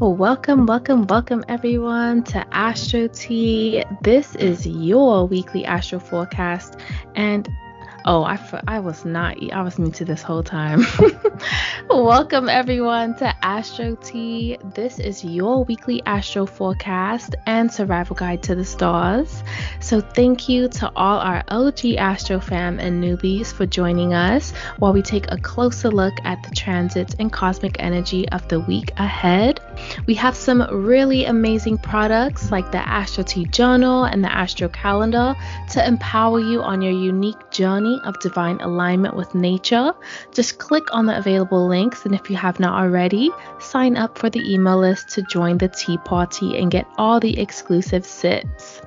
Well, welcome everyone to AstroTea. This is your weekly astro forecast, and I was new to this whole time. Welcome everyone to AstroTea. This is your weekly astro forecast and survival guide to the stars. So thank you to all our OG Astro fam and newbies for joining us while we take a closer look at the transits and cosmic energy of the week ahead. We have some really amazing products like the AstroTea Journal and the Astro Calendar to empower you on your unique journey of divine alignment with nature. Just click on the available links, and if you have not already, sign up for the email list to join the tea party and get all the exclusive sits.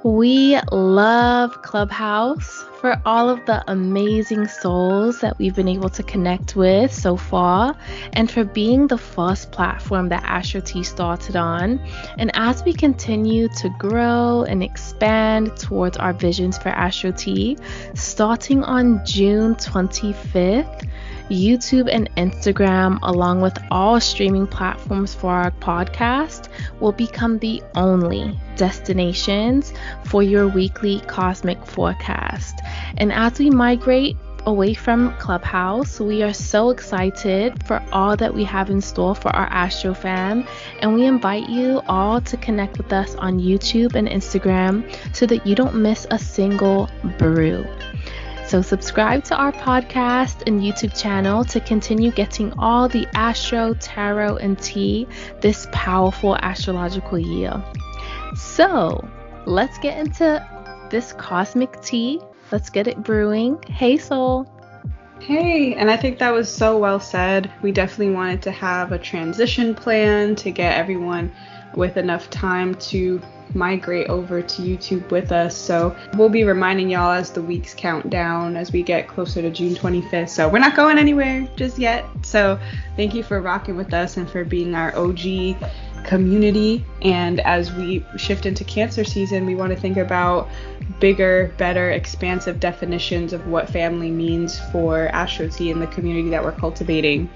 We love Clubhouse for all of the amazing souls that we've been able to connect with so far, and for being the first platform that AstroTea started on. And as we continue to grow and expand towards our visions for AstroTea, starting on June 25th, YouTube and Instagram, along with all streaming platforms for our podcast, will become the only destinations for your weekly cosmic forecast. And as we migrate away from Clubhouse, we are so excited for all that we have in store for our Astro fam, and we invite you all to connect with us on YouTube and Instagram so that you don't miss a single brew. So subscribe to our podcast and YouTube channel to continue getting all the astro, tarot, and tea this powerful astrological year. So let's get into this cosmic tea. Let's get it brewing. Hey, soul. Hey, and I think that was so well said. We definitely wanted to have a transition plan to get everyone with enough time to migrate over to YouTube with us. So we'll be reminding y'all as the weeks count down as we get closer to June 25th. So we're not going anywhere just yet. So thank you for rocking with us and for being our OG community. And as we shift into Cancer season, we want to think about bigger, better, expansive definitions of what family means for AstroTea and the community that we're cultivating.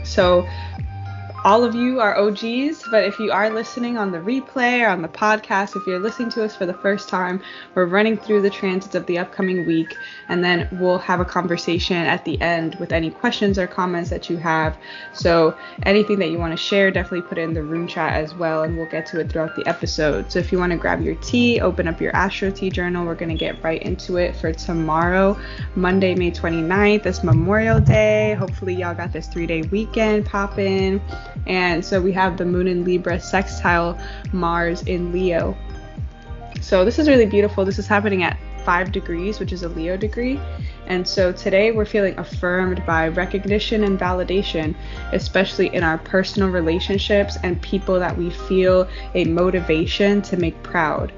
So all of you are OGs, but if you are listening on the replay or on the podcast, if you're listening to us for the first time, we're running through the transits of the upcoming week, and then we'll have a conversation at the end with any questions or comments that you have. So anything that you want to share, definitely put it in the room chat as well, and we'll get to it throughout the episode. So if you want to grab your tea, open up your AstroTea journal. We're going to get right into it for tomorrow, Monday, May 29th. It's Memorial Day. Hopefully y'all got this 3-day weekend poppin'. And so we have the moon in Libra sextile Mars in Leo. So this is really beautiful. This is happening at 5 degrees, which is a Leo degree. And so today we're feeling affirmed by recognition and validation, especially in our personal relationships and people that we feel a motivation to make proud.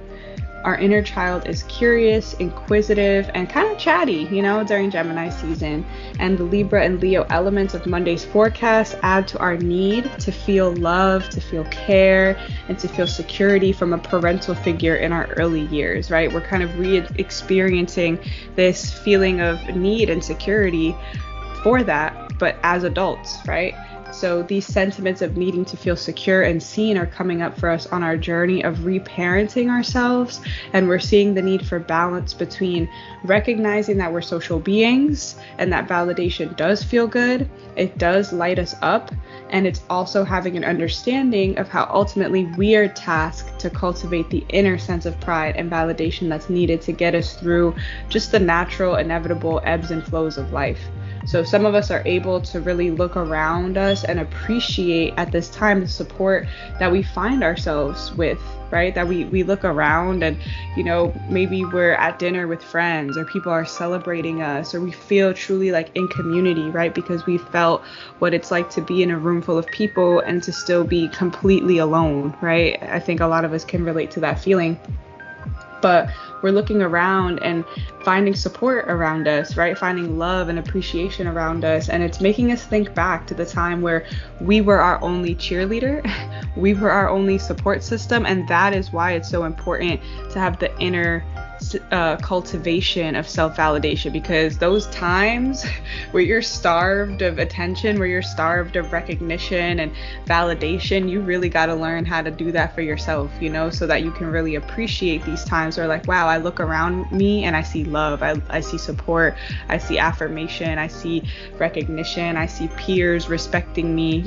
Our inner child is curious, inquisitive, and kind of chatty, during Gemini season. And the Libra and Leo elements of Monday's forecast add to our need to feel love, to feel care, and to feel security from a parental figure in our early years, right? We're kind of re-experiencing this feeling of need and security for that, but as adults, right? So these sentiments of needing to feel secure and seen are coming up for us on our journey of reparenting ourselves. And we're seeing the need for balance between recognizing that we're social beings and that validation does feel good. It does light us up. And it's also having an understanding of how ultimately we are tasked to cultivate the inner sense of pride and validation that's needed to get us through just the natural, inevitable ebbs and flows of life. So some of us are able to really look around us and appreciate at this time the support that we find ourselves with, right? That we look around and, maybe we're at dinner with friends or people are celebrating us, or we feel truly like in community, right? Because we felt what it's like to be in a room full of people and to still be completely alone, right? I think a lot of us can relate to that feeling. But we're looking around and finding support around us, right? Finding love and appreciation around us. And it's making us think back to the time where we were our only cheerleader. We were our only support system. And that is why it's so important to have the inner cultivation of self-validation, because those times where you're starved of attention, where you're starved of recognition and validation, you really got to learn how to do that for yourself, so that you can really appreciate these times where, like, wow, I look around me and I see love, I see support, I see affirmation, I see recognition, I see peers respecting me,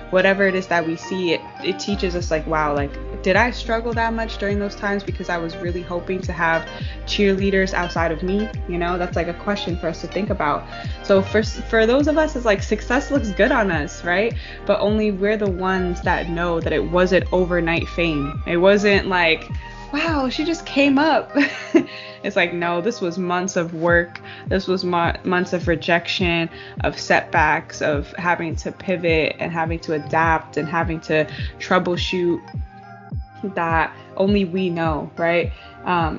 whatever it is that we see, it teaches us, like, wow, like, did I struggle that much during those times because I was really hoping to have cheerleaders outside of me? That's like a question for us to think about. So for those of us, it's like success looks good on us, right? But only we're the ones that know that it wasn't overnight fame. It wasn't like, wow, she just came up. It's like, no, this was months of work. This was months of rejection, of setbacks, of having to pivot and having to adapt and having to troubleshoot, that only we know, right?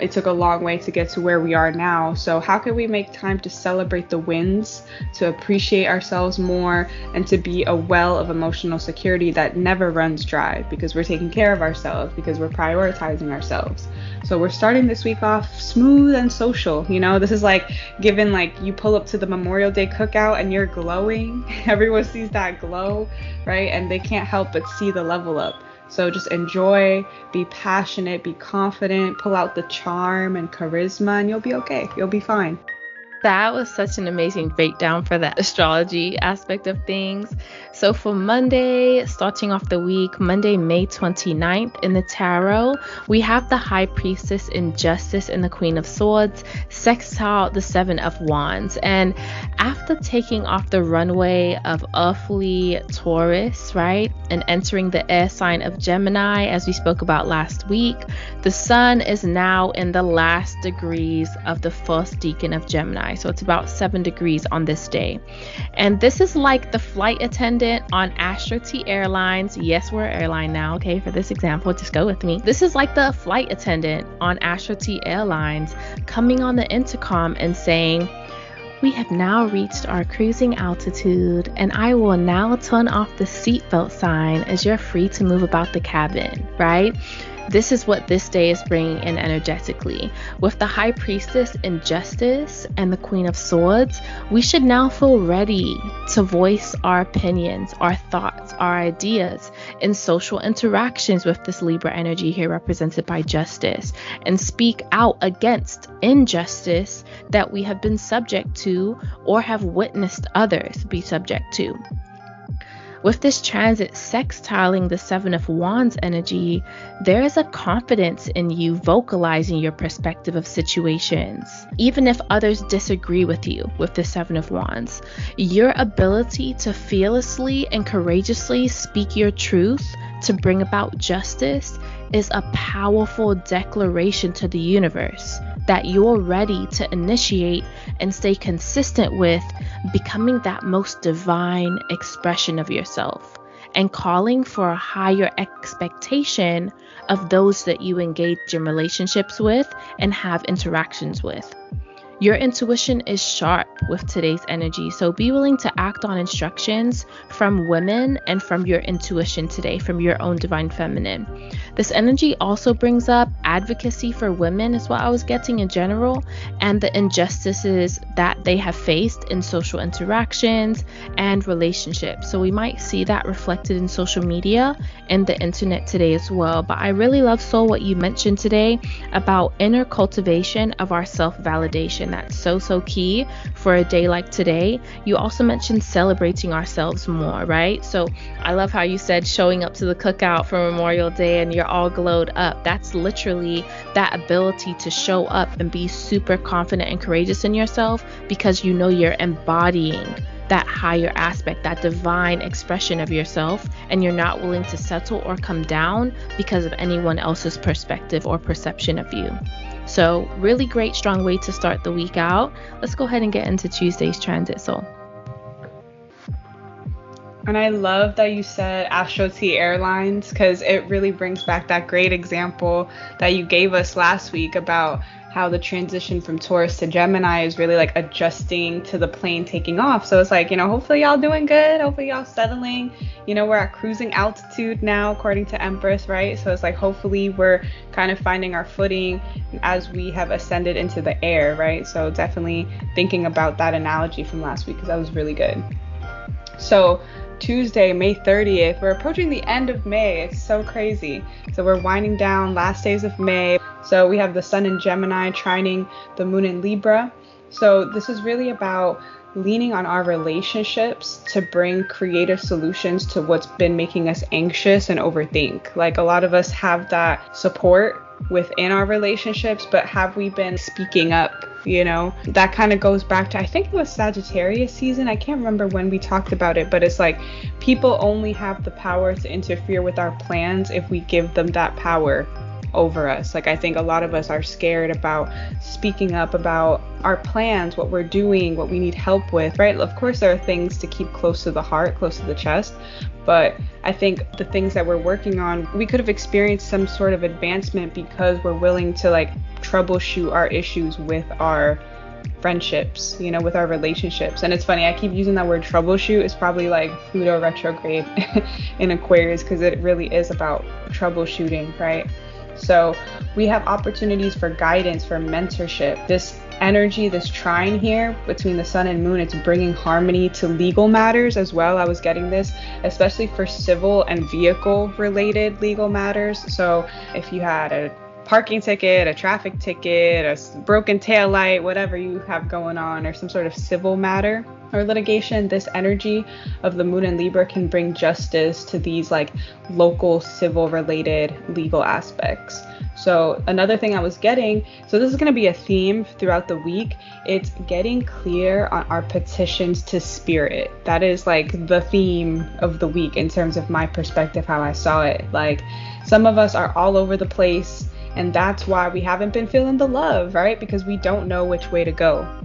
It took a long way to get to where we are now. So how can we make time to celebrate the wins, to appreciate ourselves more, and to be a well of emotional security that never runs dry, because we're taking care of ourselves, because we're prioritizing ourselves. So we're starting this week off smooth and social. This is like given, like, you pull up to the Memorial Day cookout and you're glowing. Everyone sees that glow, right? And they can't help but see the level up. So just enjoy, be passionate, be confident, pull out the charm and charisma, and you'll be okay. You'll be fine. That was such an amazing breakdown for that astrology aspect of things. So for Monday, starting off the week, Monday, May 29th, in the tarot, we have the High Priestess in Justice and the Queen of Swords, sextile the Seven of Wands. And after taking off the runway of earthly Taurus, right, and entering the air sign of Gemini, as we spoke about last week, the sun is now in the last degrees of the first decan of Gemini. So it's about 7 degrees on this day. And this is like the flight attendant on AstroTea Airlines. Yes, we're an airline now, okay? For this example, just go with me. This is like the flight attendant on AstroTea Airlines coming on the intercom and saying, "We have now reached our cruising altitude, and I will now turn off the seatbelt sign as you're free to move about the cabin," right? This is what this day is bringing in energetically. With the High Priestess in Justice and the Queen of Swords, we should now feel ready to voice our opinions, our thoughts, our ideas in social interactions with this Libra energy here represented by Justice, and speak out against injustice that we have been subject to or have witnessed others be subject to. With this transit sextiling the Seven of Wands energy, there is a confidence in you vocalizing your perspective of situations. Even if others disagree with you with the Seven of Wands, your ability to fearlessly and courageously speak your truth to bring about justice is a powerful declaration to the universe that you're ready to initiate and stay consistent with becoming that most divine expression of yourself, and calling for a higher expectation of those that you engage in relationships with and have interactions with. Your intuition is sharp with today's energy, so be willing to act on instructions from women and from your intuition today, from your own divine feminine. This energy also brings up advocacy for women, is what I was getting in general, and the injustices that they have faced in social interactions and relationships. So we might see that reflected in social media and the internet today as well. But I really love, Soul, what you mentioned today about inner cultivation of our self-validation. That's so key for a day like today. You also mentioned celebrating ourselves more, right? So I love how you said showing up to the cookout for Memorial Day and you're all glowed up. That's literally that ability to show up and be super confident and courageous in yourself, because you know you're embodying that higher aspect, that divine expression of yourself, and you're not willing to settle or come down because of anyone else's perspective or perception of you. So really great, strong way to start the week out. Let's go ahead and get into Tuesday's transit, Soul. And I love that you said AstroTea Airlines, because it really brings back that great example that you gave us last week about how the transition from Taurus to Gemini is really like adjusting to the plane taking off. So it's like, hopefully y'all doing good. Hopefully y'all settling. We're at cruising altitude now, according to Empress, right? So it's like, hopefully we're kind of finding our footing as we have ascended into the air, right? So definitely thinking about that analogy from last week, because that was really good. So Tuesday, May 30th, we're approaching the end of May. It's so crazy. So we're winding down last days of May. So we have the sun in Gemini trining the moon in Libra. So this is really about leaning on our relationships to bring creative solutions to what's been making us anxious and overthink. Like, a lot of us have that support within our relationships, but have we been speaking up? That kind of goes back to, I think it was Sagittarius season. I can't remember when we talked about it, but it's like, people only have the power to interfere with our plans if we give them that power over us. Like, I think a lot of us are scared about speaking up about our plans, what we're doing, what we need help with, right? Of course, there are things to keep close to the heart, close to the chest, but I think the things that we're working on, we could have experienced some sort of advancement because we're willing to like troubleshoot our issues with our friendships, with our relationships. And it's funny, I keep using that word troubleshoot. It's probably like Pluto retrograde in Aquarius, because it really is about troubleshooting, right? So we have opportunities for guidance, for mentorship. This energy, this trine here between the sun and moon, it's bringing harmony to legal matters as well. I was getting this, especially for civil and vehicle related legal matters. So if you had a parking ticket, a traffic ticket, a broken tail light, whatever you have going on, or some sort of civil matter or litigation, this energy of the moon in Libra can bring justice to these like local civil related legal aspects. So another thing I was getting, so this is going to be a theme throughout the week, it's getting clear on our petitions to spirit. That is like the theme of the week in terms of my perspective, how I saw it. Like, some of us are all over the place, and that's why we haven't been feeling the love, right? Because we don't know which way to go.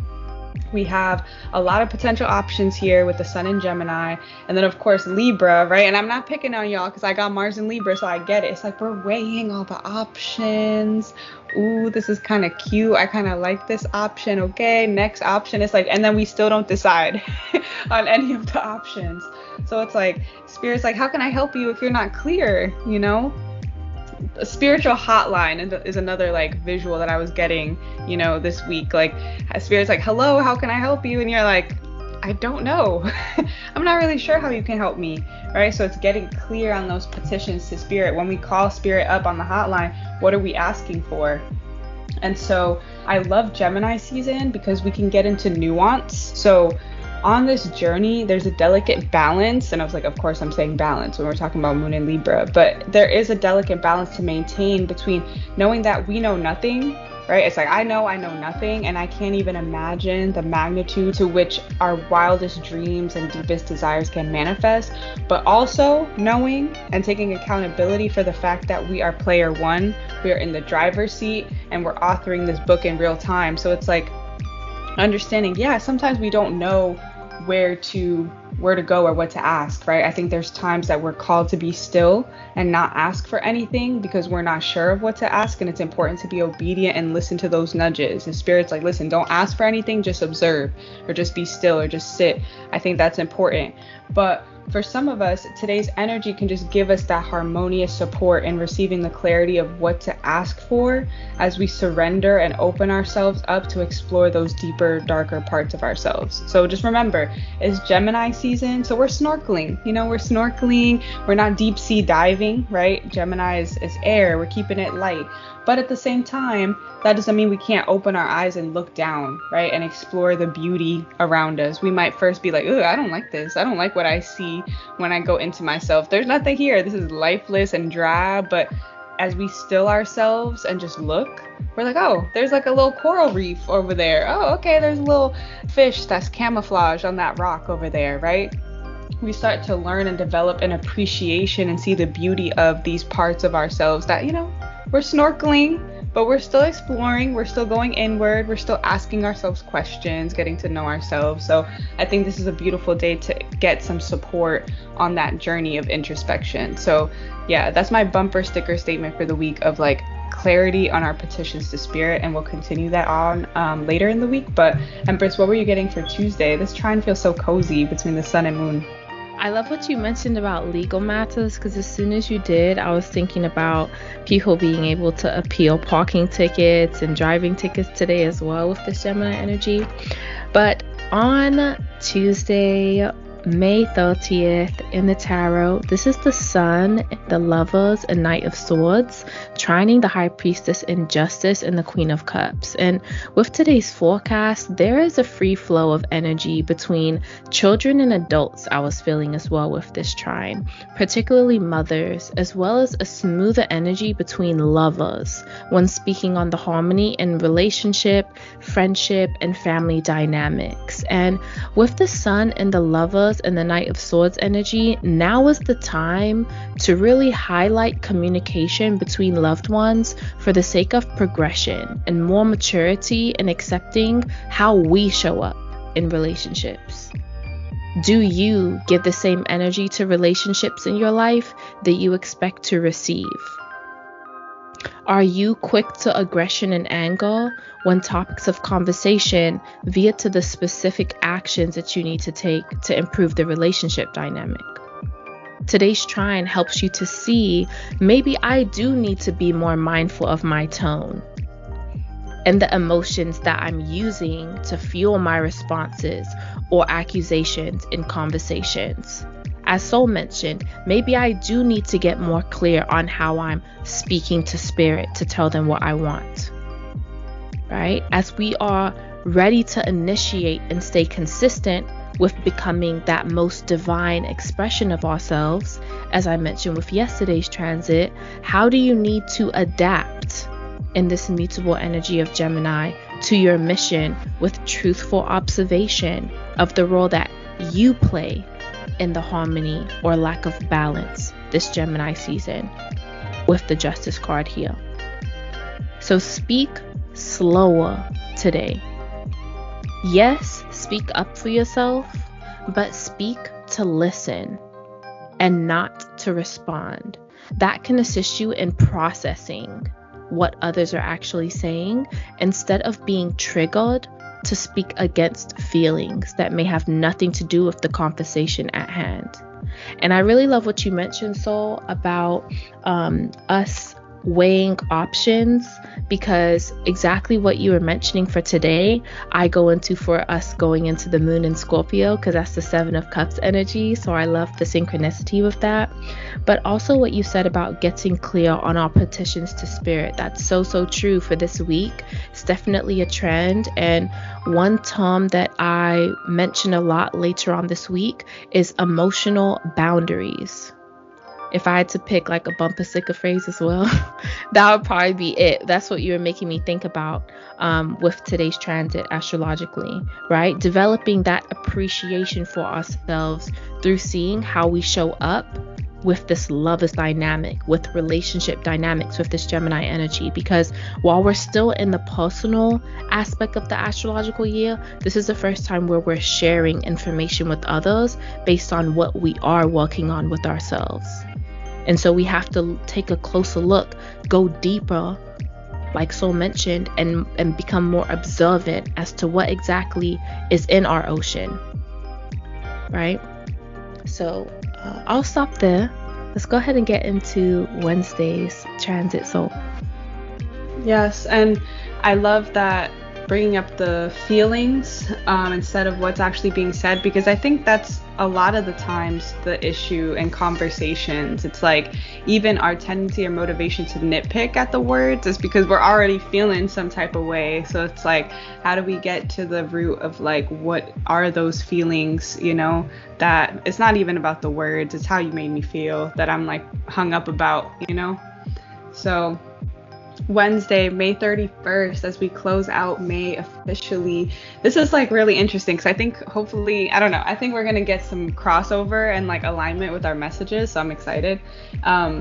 We have a lot of potential options here with the sun in Gemini, and then of course Libra, right? And I'm not picking on y'all because I got Mars in Libra, so I get it. It's like we're weighing all the options. Ooh, this is kind of cute. I kind of like this option. Okay, next option. It's like, and then we still don't decide on any of the options. So it's like, Spirit's like, how can I help you if you're not clear, A spiritual hotline is another like visual that I was getting, this week. Like, Spirit's like, hello, how can I help you? And you're like, I don't know. I'm not really sure how you can help me, right? So it's getting clear on those petitions to Spirit. When we call Spirit up on the hotline, what are we asking for? And so I love Gemini season because we can get into nuance. So on this journey, there's a delicate balance. And I was like, of course, I'm saying balance when we're talking about moon in Libra, but there is a delicate balance to maintain between knowing that we know nothing, right? It's like, I know nothing, and I can't even imagine the magnitude to which our wildest dreams and deepest desires can manifest, but also knowing and taking accountability for the fact that we are player one, we are in the driver's seat, and we're authoring this book in real time. So it's like understanding, yeah, sometimes we don't know where to go or what to ask, right? I think there's times that we're called to be still and not ask for anything because we're not sure of what to ask, and it's important to be obedient and listen to those nudges. And Spirit's like, listen, don't ask for anything, just observe, or just be still, or just sit. I think that's important. But for some of us, today's energy can just give us that harmonious support in receiving the clarity of what to ask for as we surrender and open ourselves up to explore those deeper, darker parts of ourselves. So just remember, it's Gemini season, so we're snorkeling. We're snorkeling. We're not deep sea diving, right? Gemini is air. We're keeping it light. But at the same time, that doesn't mean we can't open our eyes and look down, right? And explore the beauty around us. We might first be like, ooh, I don't like this. I don't like what I see when I go into myself. There's nothing here. This is lifeless and dry. But as we still ourselves and just look, we're like, oh, there's like a little coral reef over there. Oh, okay, there's a little fish that's camouflaged on that rock over there, right? We start to learn and develop an appreciation and see the beauty of these parts of ourselves that, we're snorkeling, but we're still exploring, we're still going inward, we're still asking ourselves questions, getting to know ourselves. So I think this is a beautiful day to get some support on that journey of introspection. So yeah, that's my bumper sticker statement for the week of like, clarity on our petitions to spirit, and we'll continue that on later in the week. But Empress, what were you getting for Tuesday? This trine feels so cozy between the sun and moon. I love what you mentioned about legal matters, because as soon as you did, I was thinking about people being able to appeal parking tickets and driving tickets today as well with this Gemini energy. But on Tuesday, May 30th in the tarot, this is the Sun, the Lovers, and Knight of Swords, trining the High Priestess in Justice and the Queen of Cups. And with today's forecast, there is a free flow of energy between children and adults I was feeling as well with this trine, particularly mothers, as well as a smoother energy between lovers when speaking on the harmony in relationship, friendship, and family dynamics. And with the Sun and the Lovers and the Knight of Swords energy, now is the time to really highlight communication between loved ones for the sake of progression and more maturity and accepting how we show up in relationships. Do you give the same energy to relationships in your life that you expect to receive? Are you quick to aggression and anger when topics of conversation veer to the specific actions that you need to take to improve the relationship dynamic? Today's trine helps you to see, maybe I do need to be more mindful of my tone and the emotions that I'm using to fuel my responses or accusations in conversations. As Soul mentioned, maybe I do need to get more clear on how I'm speaking to spirit to tell them what I want, right? As we are ready to initiate and stay consistent with becoming that most divine expression of ourselves, as I mentioned with yesterday's transit, how do you need to adapt in this mutable energy of Gemini to your mission with truthful observation of the role that you play in the harmony or lack of balance this Gemini season with the Justice card here. So speak slower today. Yes, speak up for yourself, but speak to listen and not to respond. That can assist you in processing what others are actually saying instead of being triggered to speak against feelings that may have nothing to do with the conversation at hand. And I really love what you mentioned, Soul, about us weighing options, because exactly what you were mentioning for today, I go into for us going into the moon in Scorpio, because that's the Seven of Cups energy. So I love the synchronicity with that. But also what you said about getting clear on our petitions to spirit. That's so true for this week. It's definitely a trend. And one term that I mention a lot later on this week is emotional boundaries. If I had to pick like a bumper sticker phrase as well, that would probably be it. That's what you were making me think about with today's transit astrologically, right? Developing that appreciation for ourselves through seeing how we show up with this lover's dynamic, with relationship dynamics with this Gemini energy. Because while we're still in the personal aspect of the astrological year, this is the first time where we're sharing information with others based on what we are working on with ourselves. And so we have to take a closer look, go deeper, like Soul mentioned, and become more observant as to what exactly is in our ocean, right? So I'll stop there. Let's go ahead and get into Wednesday's transit, Soul. Yes, and I love that bringing up the feelings instead of what's actually being said, because I think that's a lot of the times the issue in conversations. It's like even our tendency or motivation to nitpick at the words is because we're already feeling some type of way. So it's like, how do we get to the root of like, what are those feelings, you know, that it's not even about the words, it's how you made me feel that I'm like hung up about, you know? So Wednesday, May 31st, as we close out May officially. This is like really interesting because I think hopefully, I don't know, I think we're going to get some crossover and like alignment with our messages. So I'm excited.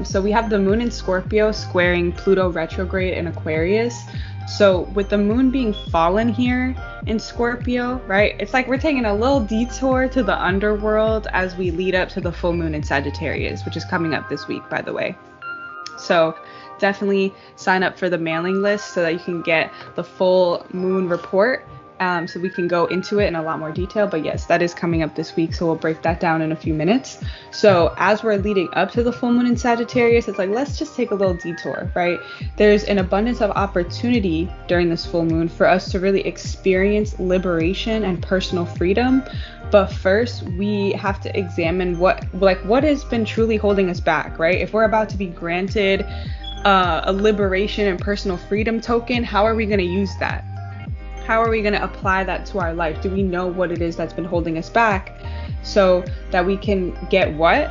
So we have the moon in Scorpio squaring Pluto retrograde in Aquarius. So with the moon being fallen here in Scorpio, right, it's like we're taking a little detour to the underworld as we lead up to the full moon in Sagittarius, which is coming up this week, by the way. So definitely sign up for the mailing list so that you can get the full moon report. So we can go into it in a lot more detail. But yes, that is coming up this week. So we'll break that down in a few minutes. So as we're leading up to the full moon in Sagittarius, it's like, let's just take a little detour, right? There's an abundance of opportunity during this full moon for us to really experience liberation and personal freedom. But first, we have to examine what has been truly holding us back, right? If we're about to be granted a liberation and personal freedom token, how are we going to use that? How are we going to apply that to our life? Do we know what it is that's been holding us back so that we can get what?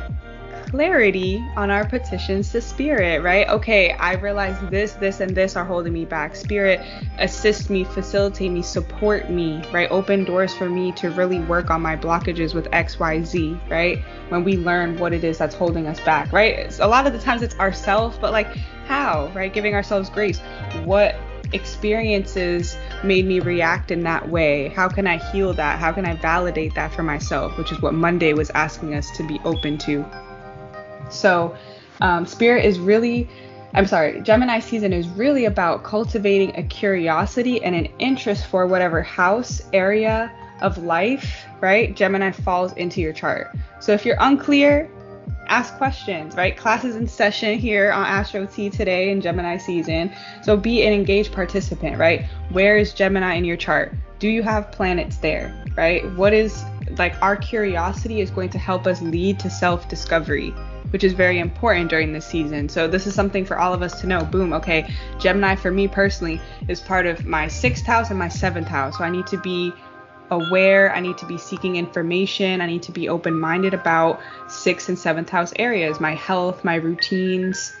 Clarity on our petitions to Spirit, right? Okay, I realize this, and this are holding me back. Spirit, assist me, facilitate me, support me, right? Open doors for me to really work on my blockages with X, Y, Z, right? When we learn what it is that's holding us back, right? A lot of the times it's ourselves, but like how, right? Giving ourselves grace. What experiences made me react in that way? How can I heal that? How can I validate that for myself? Which is what Monday was asking us to be open to. So Gemini season is really about cultivating a curiosity and an interest for whatever house, area of life, right? Gemini falls into your chart. So if you're unclear, ask questions, right? Classes in session here on AstroTea today in Gemini season. So be an engaged participant, right? Where is Gemini in your chart? Do you have planets there, right? What is our curiosity is going to help us lead to self-discovery, which is very important during this season. So this is something for all of us to know. Boom, okay, Gemini for me personally is part of my 6th house and my 7th house. So I need to be aware, I need to be seeking information, I need to be open-minded about 6th and 7th house areas, my health, my routines,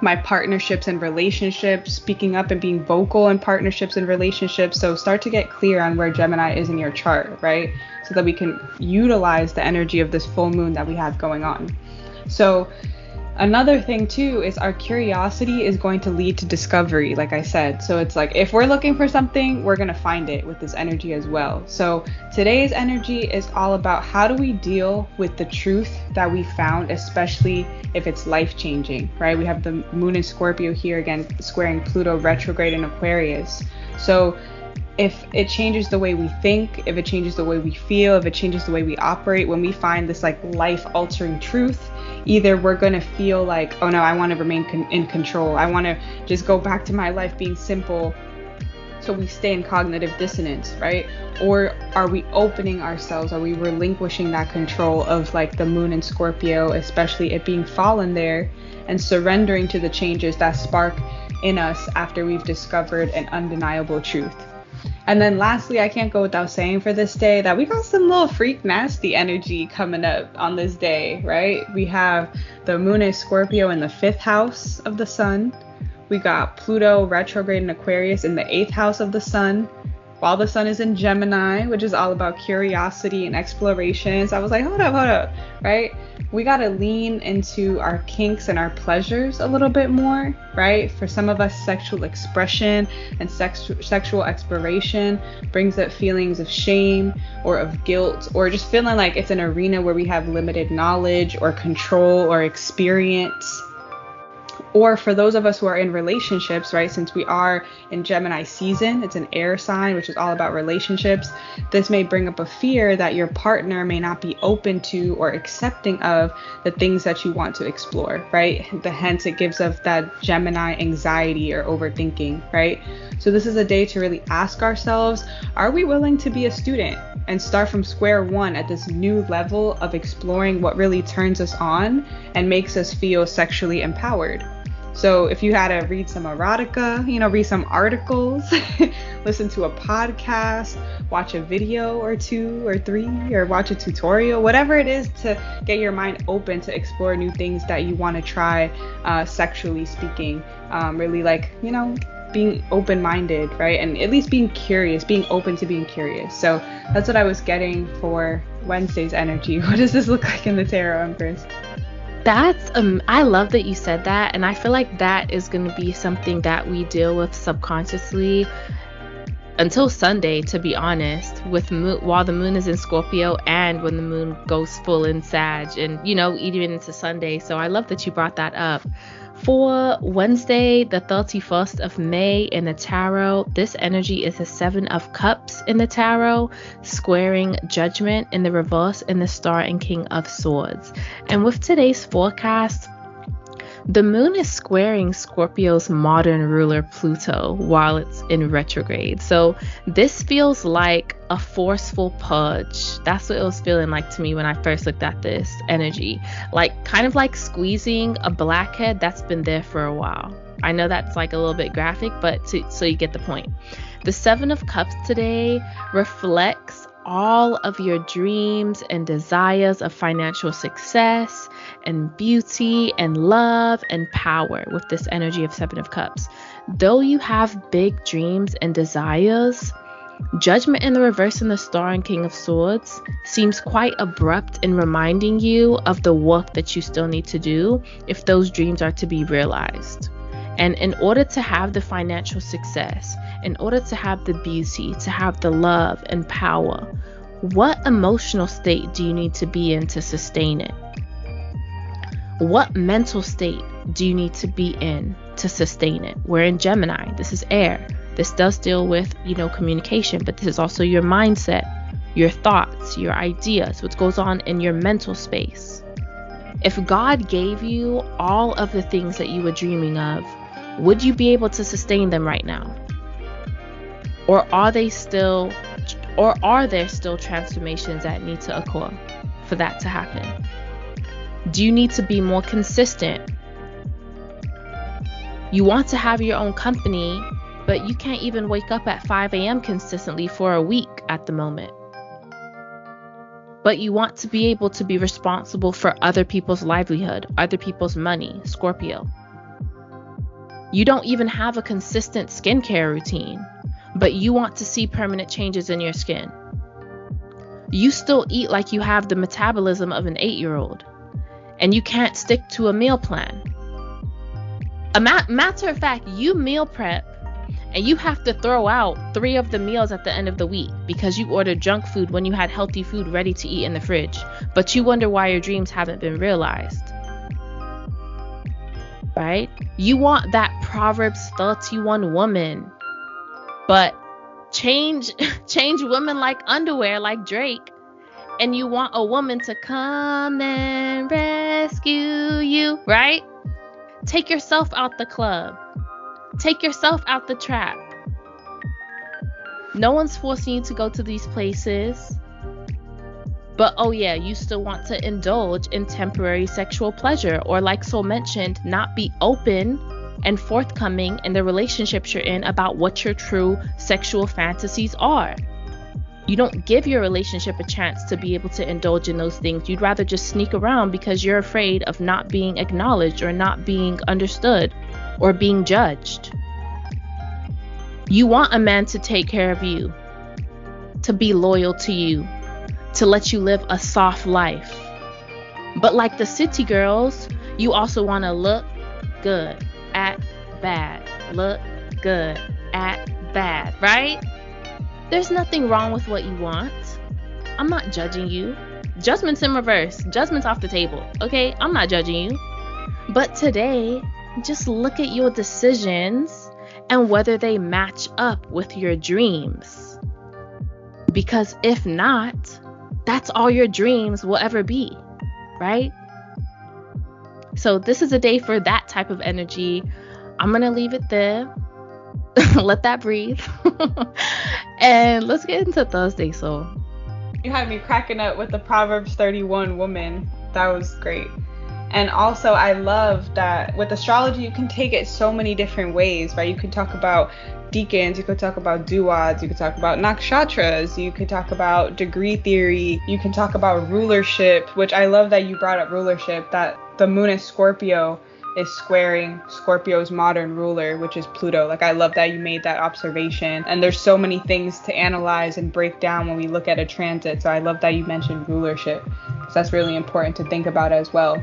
my partnerships and relationships, speaking up and being vocal in partnerships and relationships. So start to get clear on where Gemini is in your chart, right? So that we can utilize the energy of this full moon that we have going on. So another thing too is our curiosity is going to lead to discovery, like I said. So it's like if we're looking for something, we're going to find it with this energy as well. So today's energy is all about how do we deal with the truth that we found, especially if it's life-changing, right? We have the moon in Scorpio here again, squaring Pluto retrograde in Aquarius. So if it changes the way we think, if it changes the way we feel, if it changes the way we operate, when we find this life-altering truth, either we're going to feel like, oh no, I want to remain in control. I want to just go back to my life being simple. So we stay in cognitive dissonance, right? Or are we opening ourselves? Are we relinquishing that control of the moon in Scorpio, especially it being fallen there, and surrendering to the changes that spark in us after we've discovered an undeniable truth? And then lastly, I can't go without saying for this day that we got some little freak nasty energy coming up on this day, right? We have the moon in Scorpio in the 5th house of the sun. We got Pluto retrograde in Aquarius in the 8th house of the sun, while the sun is in Gemini, which is all about curiosity and exploration. So I was like, hold up, right? We got to lean into our kinks and our pleasures a little bit more, right? For some of us, sexual expression and sexual exploration brings up feelings of shame or of guilt, or just feeling like it's an arena where we have limited knowledge or control or experience. Or for those of us who are in relationships, right, since we are in Gemini season, it's an air sign, which is all about relationships. This may bring up a fear that your partner may not be open to or accepting of the things that you want to explore, right? Hence, it gives us that Gemini anxiety or overthinking, right? So this is a day to really ask ourselves, are we willing to be a student and start from square one at this new level of exploring what really turns us on and makes us feel sexually empowered? So if you had to read some erotica, read some articles, listen to a podcast, watch a video or 2 or 3, or watch a tutorial, whatever it is to get your mind open to explore new things that you want to try, sexually speaking, really being open-minded, right? And at least being curious, being open to being curious. So that's what I was getting for Wednesday's energy. What does this look like in the tarot, Empress? That's I love that you said that, and I feel like that is going to be something that we deal with subconsciously until Sunday, to be honest, while the moon is in Scorpio and when the moon goes full in Sag, and even into Sunday. So I love that you brought that up For Wednesday, the 31st of May in the tarot, this energy is the 7 of Cups in the tarot, squaring Judgment in the reverse in the Star and King of Swords. And with today's forecast, the moon is squaring Scorpio's modern ruler Pluto while it's in retrograde. So this feels like a forceful purge. That's what it was feeling like to me when I first looked at this energy. Like kind of like squeezing a blackhead that's been there for a while. I know that's like a little bit graphic, but so you get the point. The 7 of Cups today reflects all of your dreams and desires of financial success and beauty and love and power with this energy of 7 of Cups. Though you have big dreams and desires, Judgment in the reverse in the Star and King of Swords seems quite abrupt in reminding you of the work that you still need to do if those dreams are to be realized. And in order to have the financial success, in order to have the beauty, to have the love and power, what emotional state do you need to be in to sustain it? What mental state do you need to be in to sustain it? We're in Gemini. This is air. This does deal with, communication, but this is also your mindset, your thoughts, your ideas, what goes on in your mental space. If God gave you all of the things that you were dreaming of, would you be able to sustain them right now? Or are there still transformations that need to occur for that to happen? Do you need to be more consistent? You want to have your own company, but you can't even wake up at 5 a.m. consistently for a week at the moment. But you want to be able to be responsible for other people's livelihood, other people's money, Scorpio. You don't even have a consistent skincare routine, but you want to see permanent changes in your skin. You still eat like you have the metabolism of an 8-year-old, and you can't stick to a meal plan. Matter of fact, you meal prep, and you have to throw out 3 of the meals at the end of the week because you ordered junk food when you had healthy food ready to eat in the fridge, but you wonder why your dreams haven't been realized. Right? You want that Proverbs 31 woman, but change women like underwear, like Drake, and you want a woman to come and rescue you, right? Take yourself out the club. Take yourself out the trap. No one's forcing you to go to these places. But oh yeah, you still want to indulge in temporary sexual pleasure, or like Soul mentioned, not be open and forthcoming in the relationships you're in about what your true sexual fantasies are. You don't give your relationship a chance to be able to indulge in those things. You'd rather just sneak around because you're afraid of not being acknowledged or not being understood or being judged. You want a man to take care of you, to be loyal to you, to let you live a soft life. But like the city girls, you also want to look good, act bad, look good, act bad, right? There's nothing wrong with what you want. I'm not judging you. Judgment's in reverse. Judgment's off the table, okay? I'm not judging you. But today, just look at your decisions and whether they match up with your dreams. Because if not, that's all your dreams will ever be, right? So this is a day for that type of energy. I'm going to leave it there. Let that breathe. And let's get into Thursday, Soul. You had me cracking up with the Proverbs 31 woman. That was great. And also, I love that with astrology, you can take it so many different ways, right? You can talk about decans, you could talk about duads, you could talk about nakshatras, you could talk about degree theory, you can talk about rulership, which I love that you brought up rulership, that the moon is Scorpio is squaring Scorpio's modern ruler, which is Pluto. Like, I love that you made that observation. And there's so many things to analyze and break down when we look at a transit. So I love that you mentioned rulership, because that's really important to think about as well.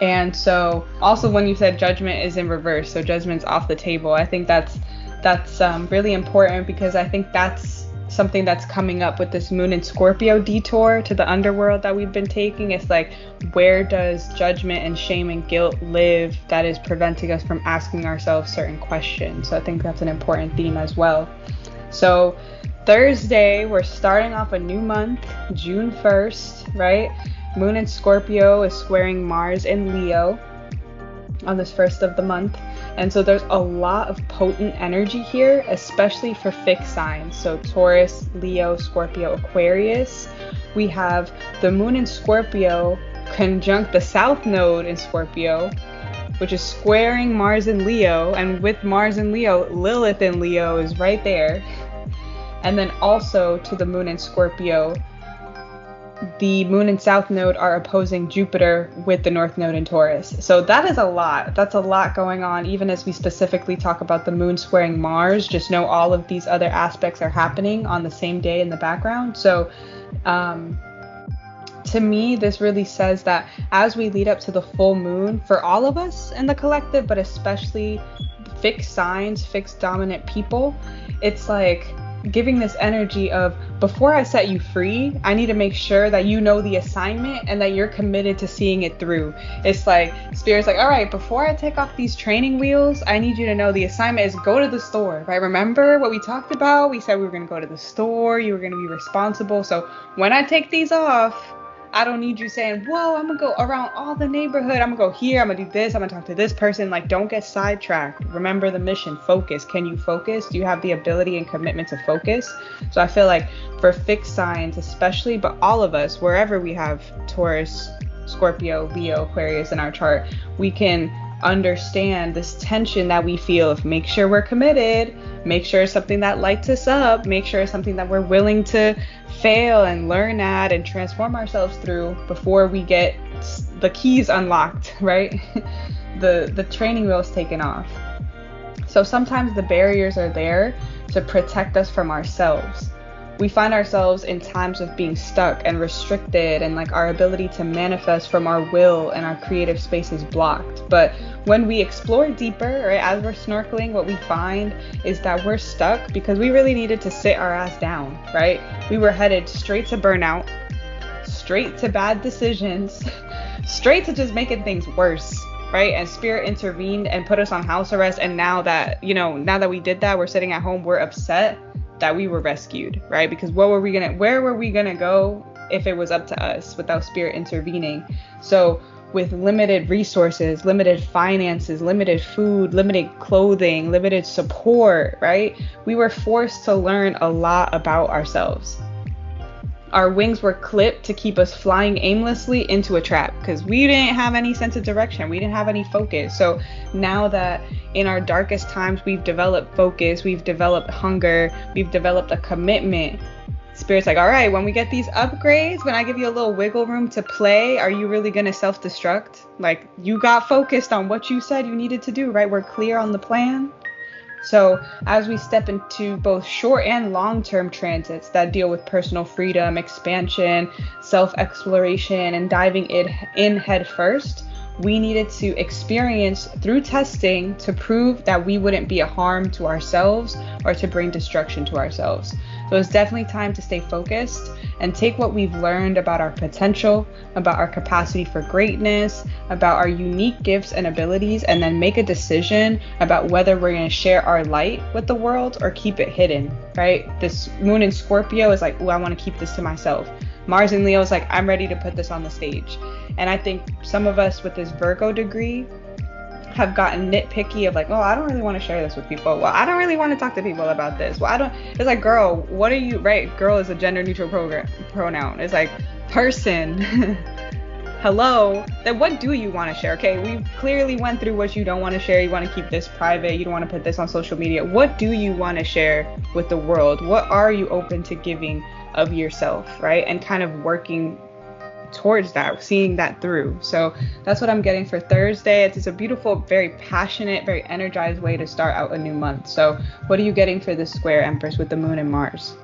And so also when you said judgment is in reverse, so judgment's off the table, I think that's really important, because I think that's something that's coming up with this moon in Scorpio detour to the underworld that we've been taking. It's like, where does judgment and shame and guilt live that is preventing us from asking ourselves certain questions? So I think that's an important theme as well. So Thursday, we're starting off a new month, June 1st, right? Moon in Scorpio is squaring Mars in Leo on this first of the month. And so there's a lot of potent energy here, especially for fixed signs. So Taurus, Leo, Scorpio, Aquarius. We have the moon in Scorpio conjunct the south node in Scorpio, which is squaring Mars in Leo. And with Mars in Leo, Lilith in Leo is right there. And then also to the moon in Scorpio, the moon and south node are opposing Jupiter with the north node in Taurus. So that is a lot. That's a lot going on. Even as we specifically talk about the moon squaring Mars, just know all of these other aspects are happening on the same day in the background. So to me, this really says that as we lead up to the full moon, for all of us in the collective, but especially fixed signs, fixed dominant people, it's like giving this energy of, before I set you free, I need to make sure that you know the assignment and that you're committed to seeing it through. It's like Spirit's like, all right, before I take off these training wheels, I need you to know the assignment is go to the store, right? Remember what we talked about? We said we were going to go to the store, you were going to be responsible. So when I take these off, I don't need you saying, whoa, I'm going to go around all the neighborhood. I'm going to go here. I'm going to do this. I'm going to talk to this person. Like, don't get sidetracked. Remember the mission. Focus. Can you focus? Do you have the ability and commitment to focus? So I feel like for fixed signs, especially, but all of us, wherever we have Taurus, Scorpio, Leo, Aquarius in our chart, we can understand this tension that we feel of make sure we're committed, make sure it's something that lights us up, make sure it's something that we're willing to fail and learn at and transform ourselves through before we get the keys unlocked, right? the training wheels taken off. So sometimes the barriers are there to protect us from ourselves. We find ourselves in times of being stuck and restricted, and like our ability to manifest from our will and our creative space is blocked. But when we explore deeper, right, as we're snorkeling, what we find is that we're stuck because we really needed to sit our ass down, right? We were headed straight to burnout, straight to bad decisions, straight to just making things worse, right? And Spirit intervened and put us on house arrest. And now that we did that, we're sitting at home, we're upset that we were rescued, right? Because where were we gonna go if it was up to us without Spirit intervening? So with limited resources, limited finances, limited food, limited clothing, limited support, right? We were forced to learn a lot about ourselves. Our wings were clipped to keep us flying aimlessly into a trap because we didn't have any sense of direction. We didn't have any focus. So now that in our darkest times, we've developed focus, we've developed hunger, we've developed a commitment. Spirit's like, all right, when we get these upgrades, when I give you a little wiggle room to play, are you really going to self-destruct? Like, you got focused on what you said you needed to do, right? We're clear on the plan. So as we step into both short and long-term transits that deal with personal freedom, expansion, self-exploration, and diving in head first, we needed to experience through testing to prove that we wouldn't be a harm to ourselves or to bring destruction to ourselves. So it's definitely time to stay focused and take what we've learned about our potential, about our capacity for greatness, about our unique gifts and abilities, and then make a decision about whether we're going to share our light with the world or keep it hidden, right? This moon in Scorpio is like, oh, I want to keep this to myself. Mars in Leo is like, I'm ready to put this on the stage. And I think some of us with this Virgo degree have gotten nitpicky of like, oh, I don't really want to share this with people. Well, I don't really want to talk to people about this. Well, it's like, girl, what are you, right? Girl is a gender neutral pronoun. It's like person. Hello. Then what do you want to share? Okay, we clearly went through what you don't want to share. You want to keep this private. You don't want to put this on social media. What do you want to share with the world? What are you open to giving of yourself, right? And kind of working towards that, seeing that through. So that's what I'm getting for Thursday. It's a beautiful, very passionate, very energized way to start out a new month. So what are you getting for this square, Empress, with the moon and Mars?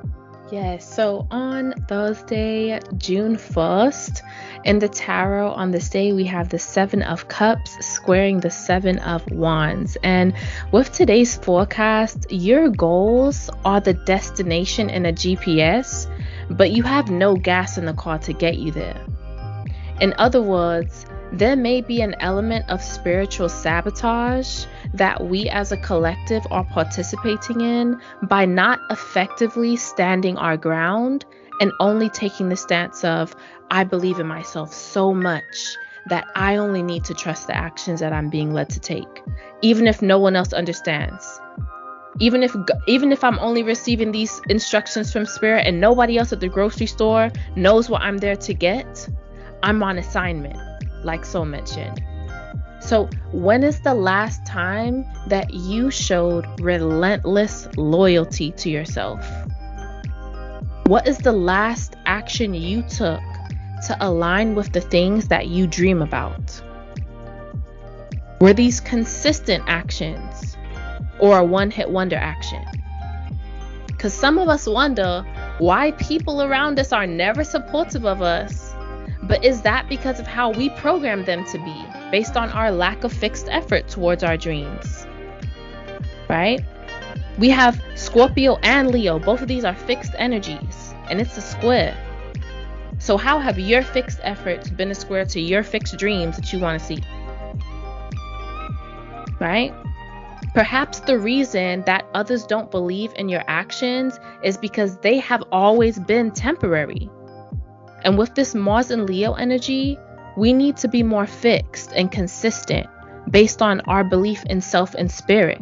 Yes, so on Thursday, June 1st, in the tarot on this day, we have the Seven of Cups squaring the Seven of Wands. And with today's forecast, your goals are the destination in a GPS, but you have no gas in the car to get you there. In other words, there may be an element of spiritual sabotage that we as a collective are participating in by not effectively standing our ground and only taking the stance of, I believe in myself so much that I only need to trust the actions that I'm being led to take, even if no one else understands. Even if I'm only receiving these instructions from spirit and nobody else at the grocery store knows what I'm there to get, I'm on assignment, like so mentioned. So when is the last time that you showed relentless loyalty to yourself? What is the last action you took to align with the things that you dream about? Were these consistent actions or a one-hit wonder action? Because some of us wonder why people around us are never supportive of us. But is that because of how we program them to be, based on our lack of fixed effort towards our dreams? Right? We have Scorpio and Leo. Both of these are fixed energies, and it's a square. So how have your fixed efforts been a square to your fixed dreams that you want to see? Right? Perhaps the reason that others don't believe in your actions is because they have always been temporary. And with this Mars and Leo energy, we need to be more fixed and consistent based on our belief in self and spirit.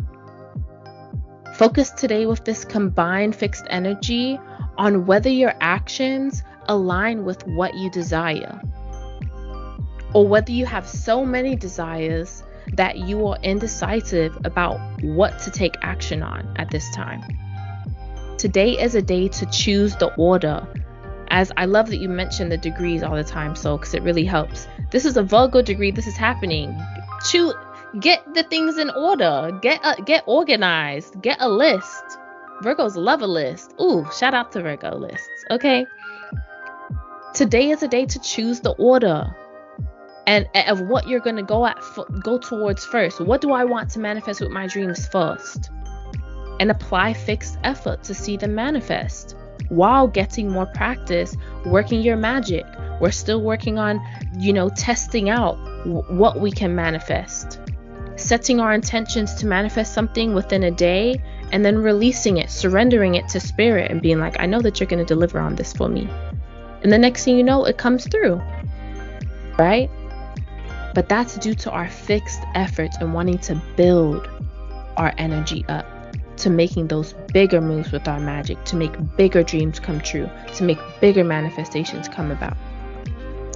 Focus today with this combined fixed energy on whether your actions align with what you desire, or whether you have so many desires that you are indecisive about what to take action on at this time. Today is a day to choose the order. As I love that you mention the degrees all the time, so because it really helps. This is a Virgo degree. This is happening. Get the things in order. Get organized. Get a list. Virgos love a list. Ooh, shout out to Virgo lists. Okay. Today is a day to choose the order and of what you're going to go towards first. What do I want to manifest with my dreams first? And apply fixed effort to see them manifest, while getting more practice working your magic. We're still working on, testing out what we can manifest, setting our intentions to manifest something within a day, and then releasing it, surrendering it to spirit and being like, I know that you're going to deliver on this for me. And the next thing you know, it comes through, right? But that's due to our fixed efforts and wanting to build our energy up, to making those bigger moves with our magic, to make bigger dreams come true, to make bigger manifestations come about.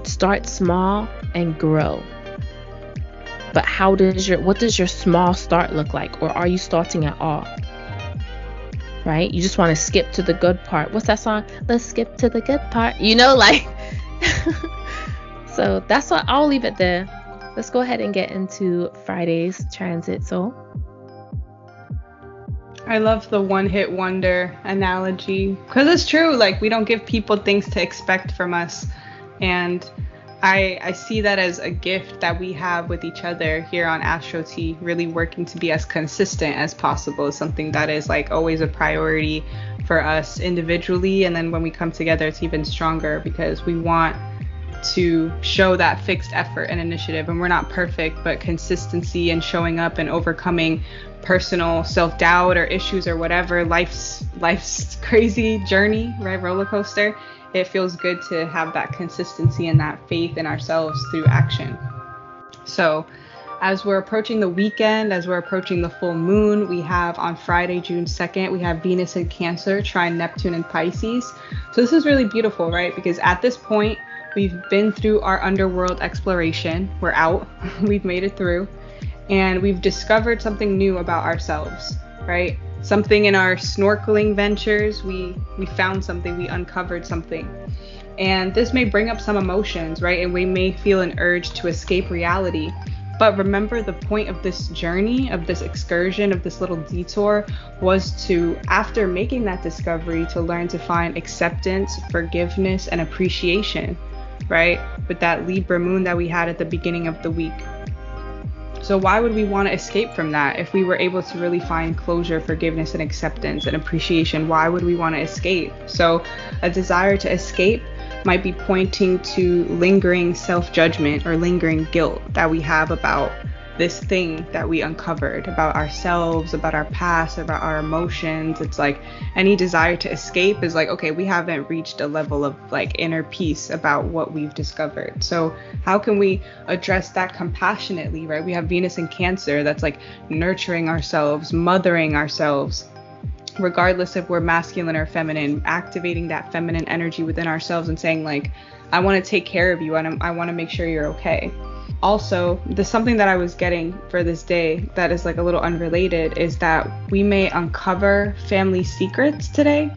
Start small and grow. But what does your small start look like? Or are you starting at all? Right? You just want to skip to the good part. What's that song? Let's skip to the good part. So that's what I'll leave it there. Let's go ahead and get into Friday's transit. So I love the one-hit wonder analogy, because it's true. Like, we don't give people things to expect from us, and I see that as a gift that we have with each other here on AstroTea, really working to be as consistent as possible is something that is like always a priority for us individually, and then when we come together it's even stronger, because we want to show that fixed effort and initiative. And we're not perfect, but consistency and showing up and overcoming personal self-doubt or issues or whatever, life's crazy journey, right? Roller coaster. It feels good to have that consistency and that faith in ourselves through action. So as we're approaching the weekend, as we're approaching the full moon, we have on Friday, June 2nd, we have Venus in Cancer, trine Neptune in Pisces. So this is really beautiful, right? Because at this point, we've been through our underworld exploration. We're out. We've made it through. And we've discovered something new about ourselves, right? Something in our snorkeling ventures. We found something. We uncovered something. And this may bring up some emotions, right? And we may feel an urge to escape reality. But remember, the point of this journey, of this excursion, of this little detour, was to, after making that discovery, to learn to find acceptance, forgiveness, and appreciation, right? With that Libra moon that we had at the beginning of the week. So why would we want to escape from that? If we were able to really find closure, forgiveness, and acceptance and appreciation, why would we want to escape? So a desire to escape might be pointing to lingering self-judgment or lingering guilt that we have about this thing that we uncovered, about ourselves, about our past, about our emotions. It's like any desire to escape is like, okay, we haven't reached a level of like inner peace about what we've discovered. So how can we address that compassionately, right? We have Venus in Cancer that's like nurturing ourselves, mothering ourselves, regardless if we're masculine or feminine, activating that feminine energy within ourselves and saying like, I want to take care of you and I want to make sure you're okay. Also, there's something that I was getting for this day that is like a little unrelated, is that we may uncover family secrets today,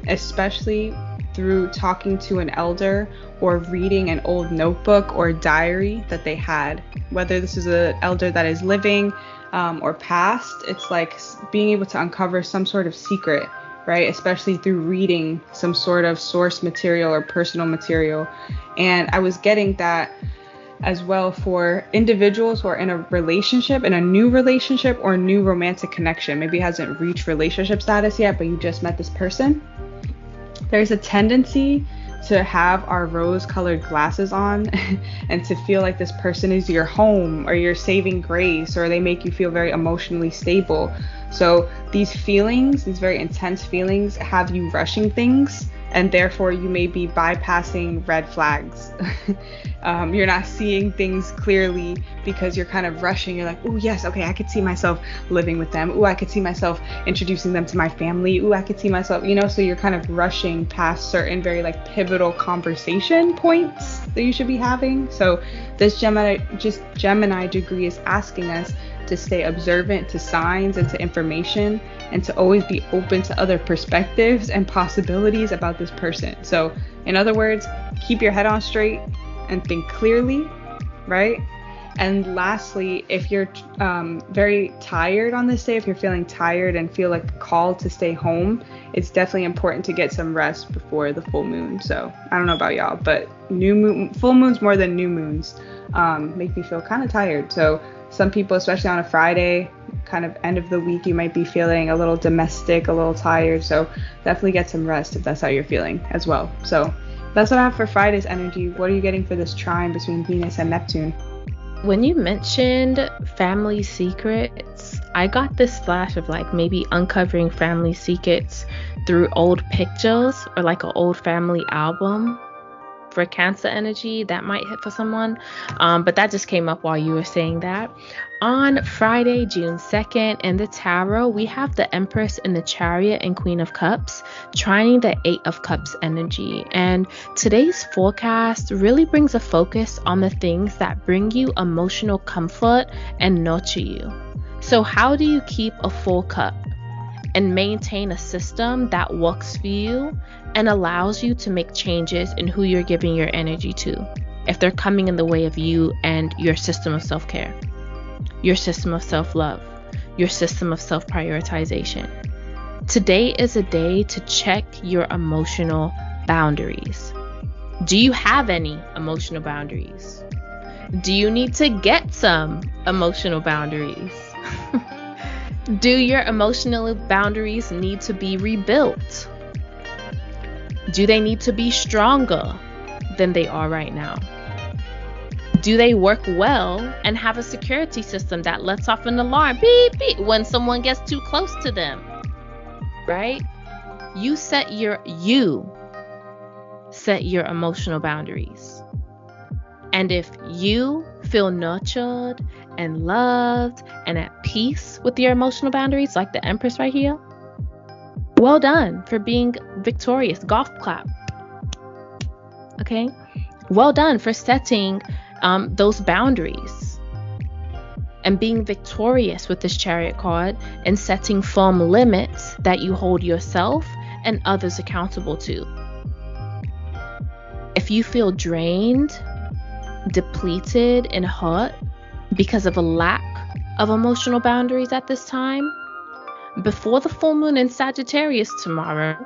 especially through talking to an elder or reading an old notebook or diary that they had. Whether this is an elder that is living or past, it's like being able to uncover some sort of secret, right? Especially through reading some sort of source material or personal material. And I was getting that as well for individuals who are in a relationship, in a new relationship or new romantic connection. Maybe it hasn't reached relationship status yet, but you just met this person. There's a tendency to have our rose-colored glasses on and to feel like this person is your home or your saving grace, or they make you feel very emotionally stable. So these feelings, these very intense feelings, have you rushing things, and therefore you may be bypassing red flags. You're not seeing things clearly because you're kind of rushing. You're like, oh yes, okay, I could see myself living with them. Oh, I could see myself introducing them to my family. Oh, I could see myself, so you're kind of rushing past certain very like pivotal conversation points that you should be having. So this Gemini degree is asking us to stay observant to signs and to information, and to always be open to other perspectives and possibilities about this person. So in other words, keep your head on straight and think clearly, right? And lastly, if you're very tired on this day, if you're feeling tired and feel like called to stay home, it's definitely important to get some rest before the full moon. So I don't know about y'all, but full moons more than new moons make me feel kind of tired. So some people, especially on a Friday, kind of end of the week, you might be feeling a little domestic, a little tired. So definitely get some rest if that's how you're feeling as well. So that's what I have for Friday's energy. What are you getting for this trine between Venus and Neptune? When you mentioned family secrets, I got this flash of like maybe uncovering family secrets through old pictures or like an old family album. For Cancer energy, that might hit for someone, but that just came up while you were saying that. On Friday, June 2nd, in the tarot, we have the Empress in the Chariot and Queen of Cups trining the 8 of Cups energy. And today's forecast really brings a focus on the things that bring you emotional comfort and nurture you. So how do you keep a full cup and maintain a system that works for you and allows you to make changes in who you're giving your energy to, if they're coming in the way of you and your system of self-care, your system of self-love, your system of self-prioritization? Today is a day to check your emotional boundaries. Do you have any emotional boundaries? Do you need to get some emotional boundaries? Do your emotional boundaries need to be rebuilt? Do they need to be stronger than they are right now? Do they work well and have a security system that lets off an alarm, beep, beep, when someone gets too close to them, right? You set your emotional boundaries. And if you feel nurtured and loved and at peace with your emotional boundaries, like the Empress right here, well done for being victorious. Golf clap. Okay? Well done for setting those boundaries and being victorious with this Chariot card and setting firm limits that you hold yourself and others accountable to. If you feel drained, depleted, and hurt because of a lack of emotional boundaries at this time, before the full moon in Sagittarius tomorrow,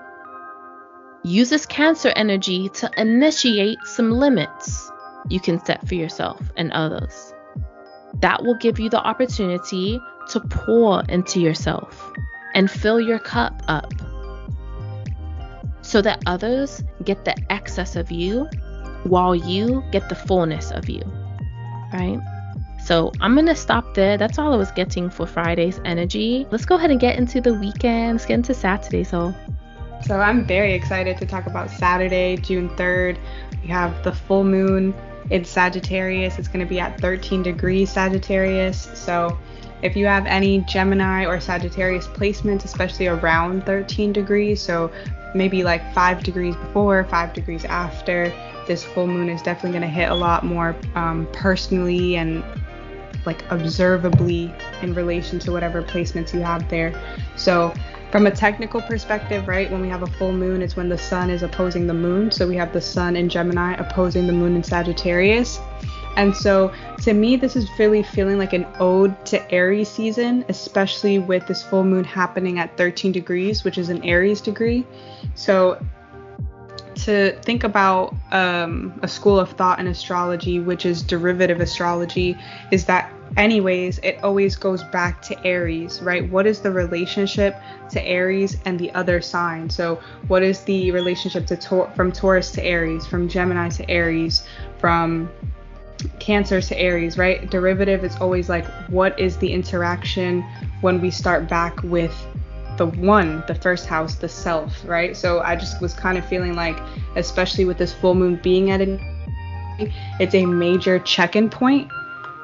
use this Cancer energy to initiate some limits you can set for yourself and others. That will give you the opportunity to pour into yourself and fill your cup up so that others get the excess of you while you get the fullness of you, right? So I'm going to stop there. That's all I was getting for Friday's energy. Let's go ahead and get into the weekend. Let's get into Saturday. So I'm very excited to talk about Saturday, June 3rd. We have the full moon in Sagittarius. It's going to be at 13 degrees Sagittarius. So if you have any Gemini or Sagittarius placements, especially around 13 degrees, so maybe like 5 degrees before, 5 degrees after, this full moon is definitely going to hit a lot more personally and like observably in relation to whatever placements you have there. So from a technical perspective, right, when we have a full moon, it's when the sun is opposing the moon. So we have the sun in Gemini opposing the moon in Sagittarius. And so to me, this is really feeling like an ode to Aries season, especially with this full moon happening at 13 degrees, which is an Aries degree. So to think about a school of thought in astrology, which is derivative astrology, is that anyways, it always goes back to Aries, right? What is the relationship to Aries and the other sign? So what is the relationship to from Taurus to Aries, from Gemini to Aries, from Cancer to Aries, right? Derivative is always like, what is the interaction when we start back with the first house, the self, right? So I just was kind of feeling like, especially with this full moon being at it's a major check-in point.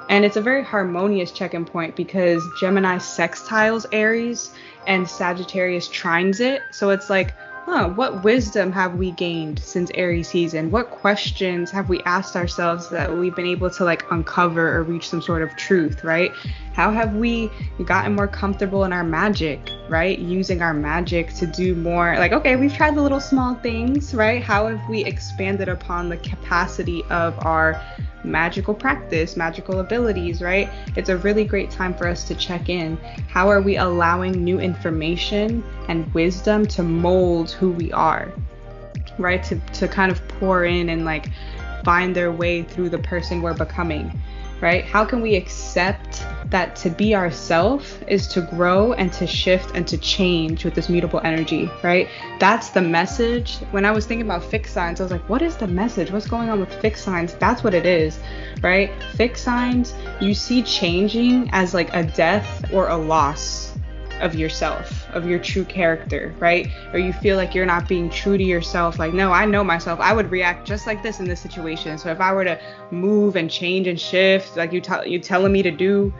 And it's a very harmonious check-in point because Gemini sextiles Aries and Sagittarius trines it. So it's like, what wisdom have we gained since Aries season? What questions have we asked ourselves that we've been able to like uncover or reach some sort of truth, right? How have we gotten more comfortable in our magic, right? Using our magic to do more, like, okay, we've tried the little small things, right? How have we expanded upon the capacity of our magical practice, magical abilities, right? It's a really great time for us to check in. How are we allowing new information and wisdom to mold who we are, right? To kind of pour in and like find their way through the person we're becoming, right? How can we accept that to be ourselves is to grow and to shift and to change with this mutable energy, right? That's the message. When I was thinking about fixed signs, I was like, what is the message? What's going on with fixed signs? That's what it is, right? Fixed signs, you see changing as like a death or a loss of yourself, of your true character, right? Or you feel like you're not being true to yourself. Like, no, I know myself. I would react just like this in this situation. So if I were to move and change and shift, like you telling me to do,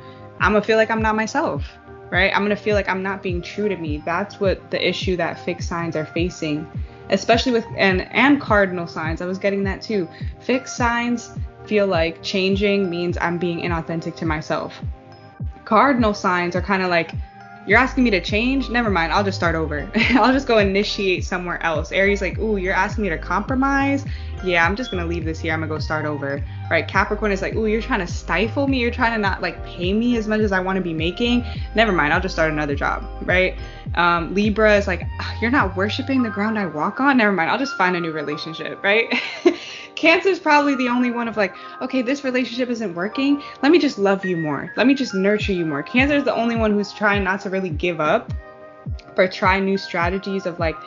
I'm gonna feel like I'm not myself, right? I'm gonna feel like I'm not being true to me. That's what the issue that fixed signs are facing, especially with and cardinal signs. I was getting that too. Fixed signs feel like changing means I'm being inauthentic to myself. Cardinal signs are kind of like, you're asking me to change? Never mind, I'll just start over. I'll just go initiate somewhere else. Aries like, ooh, you're asking me to compromise? Yeah, I'm just gonna leave this here. I'm gonna go start over, right? Capricorn is like, ooh, you're trying to stifle me. You're trying to not like pay me as much as I want to be making. Never mind, I'll just start another job, right? Libra is like, you're not worshiping the ground I walk on. Never mind, I'll just find a new relationship, right? Cancer is probably the only one of like, okay, this relationship isn't working. Let me just love you more. Let me just nurture you more. Cancer is the only one who's trying not to really give up, but try new strategies of like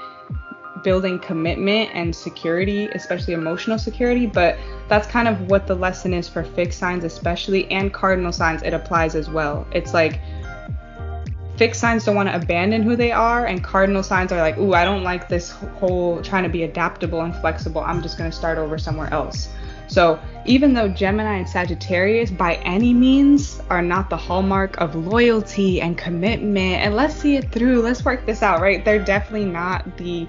building commitment and security, especially emotional security. But that's kind of what the lesson is for fixed signs, especially, and cardinal signs. It applies as well. It's like fixed signs don't want to abandon who they are, and cardinal signs are like, ooh, I don't like this whole trying to be adaptable and flexible. I'm just going to start over somewhere else. So even though Gemini and Sagittarius by any means are not the hallmark of loyalty and commitment and let's see it through, let's work this out, right? They're definitely not the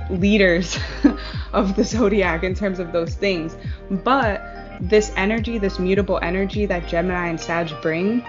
leaders of the zodiac in terms of those things. But this energy, this mutable energy that Gemini and Sag bring,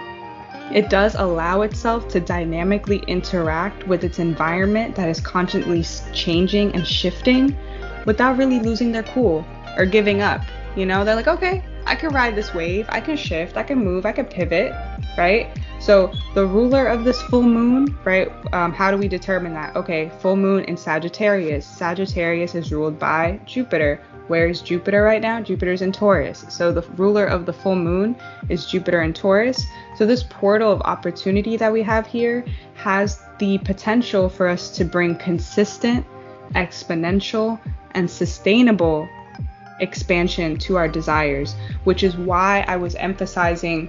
it does allow itself to dynamically interact with its environment that is constantly changing and shifting without really losing their cool or giving up. You know, they're like, okay, I can ride this wave, I can shift, I can move, I can pivot, right? So the ruler of this full moon, right? How do we determine that? Okay, full moon in Sagittarius. Sagittarius is ruled by Jupiter. Where is Jupiter right now? Jupiter's in Taurus. So the ruler of the full moon is Jupiter in Taurus. So this portal of opportunity that we have here has the potential for us to bring consistent, exponential, and sustainable expansion to our desires, which is why I was emphasizing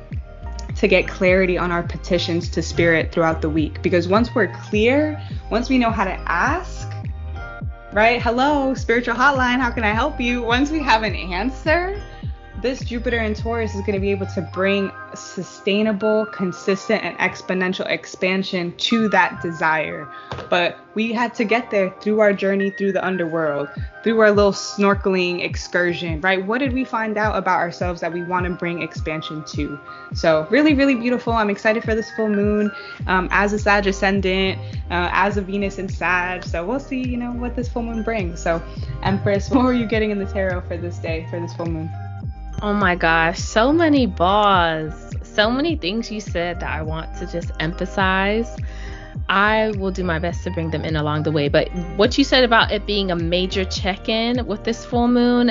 to get clarity on our petitions to spirit throughout the week. Because once we're clear, once we know how to ask, right? Hello, spiritual hotline, how can I help you? Once we have an answer, this Jupiter in Taurus is going to be able to bring sustainable, consistent, and exponential expansion to that desire. But we had to get there through our journey through the underworld, through our little snorkeling excursion, right? What did we find out about ourselves that we want to bring expansion to? So really, really beautiful. I'm excited for this full moon as a Sag ascendant, as a Venus in Sag. So we'll see, what this full moon brings. So Empress, what were you getting in the tarot for this day, for this full moon? Oh my gosh, so many balls, so many things you said that I want to just emphasize. I will do my best to bring them in along the way. But what you said about it being a major check-in with this full moon,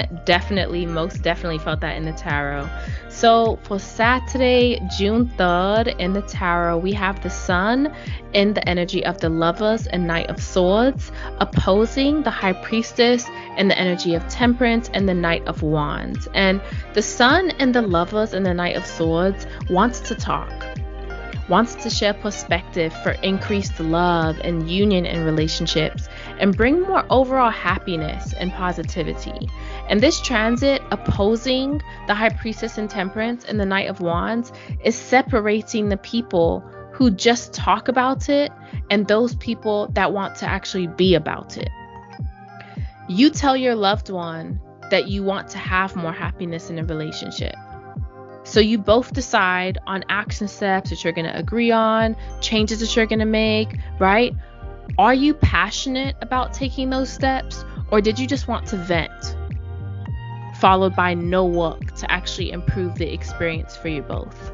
most definitely felt that in the tarot. So for Saturday, June 3rd in the tarot, we have the sun in the energy of the Lovers and Knight of Swords, opposing the High Priestess in the energy of Temperance and the Knight of Wands. And the sun and the Lovers and the Knight of Swords wants to talk, wants to share perspective for increased love and union in relationships and bring more overall happiness and positivity. And this transit opposing the High Priestess in Temperance and the Knight of Wands is separating the people who just talk about it and those people that want to actually be about it. You tell your loved one that you want to have more happiness in a relationship. So you both decide on action steps that you're going to agree on, changes that you're going to make, right? Are you passionate about taking those steps, or did you just want to vent, followed by no work to actually improve the experience for you both?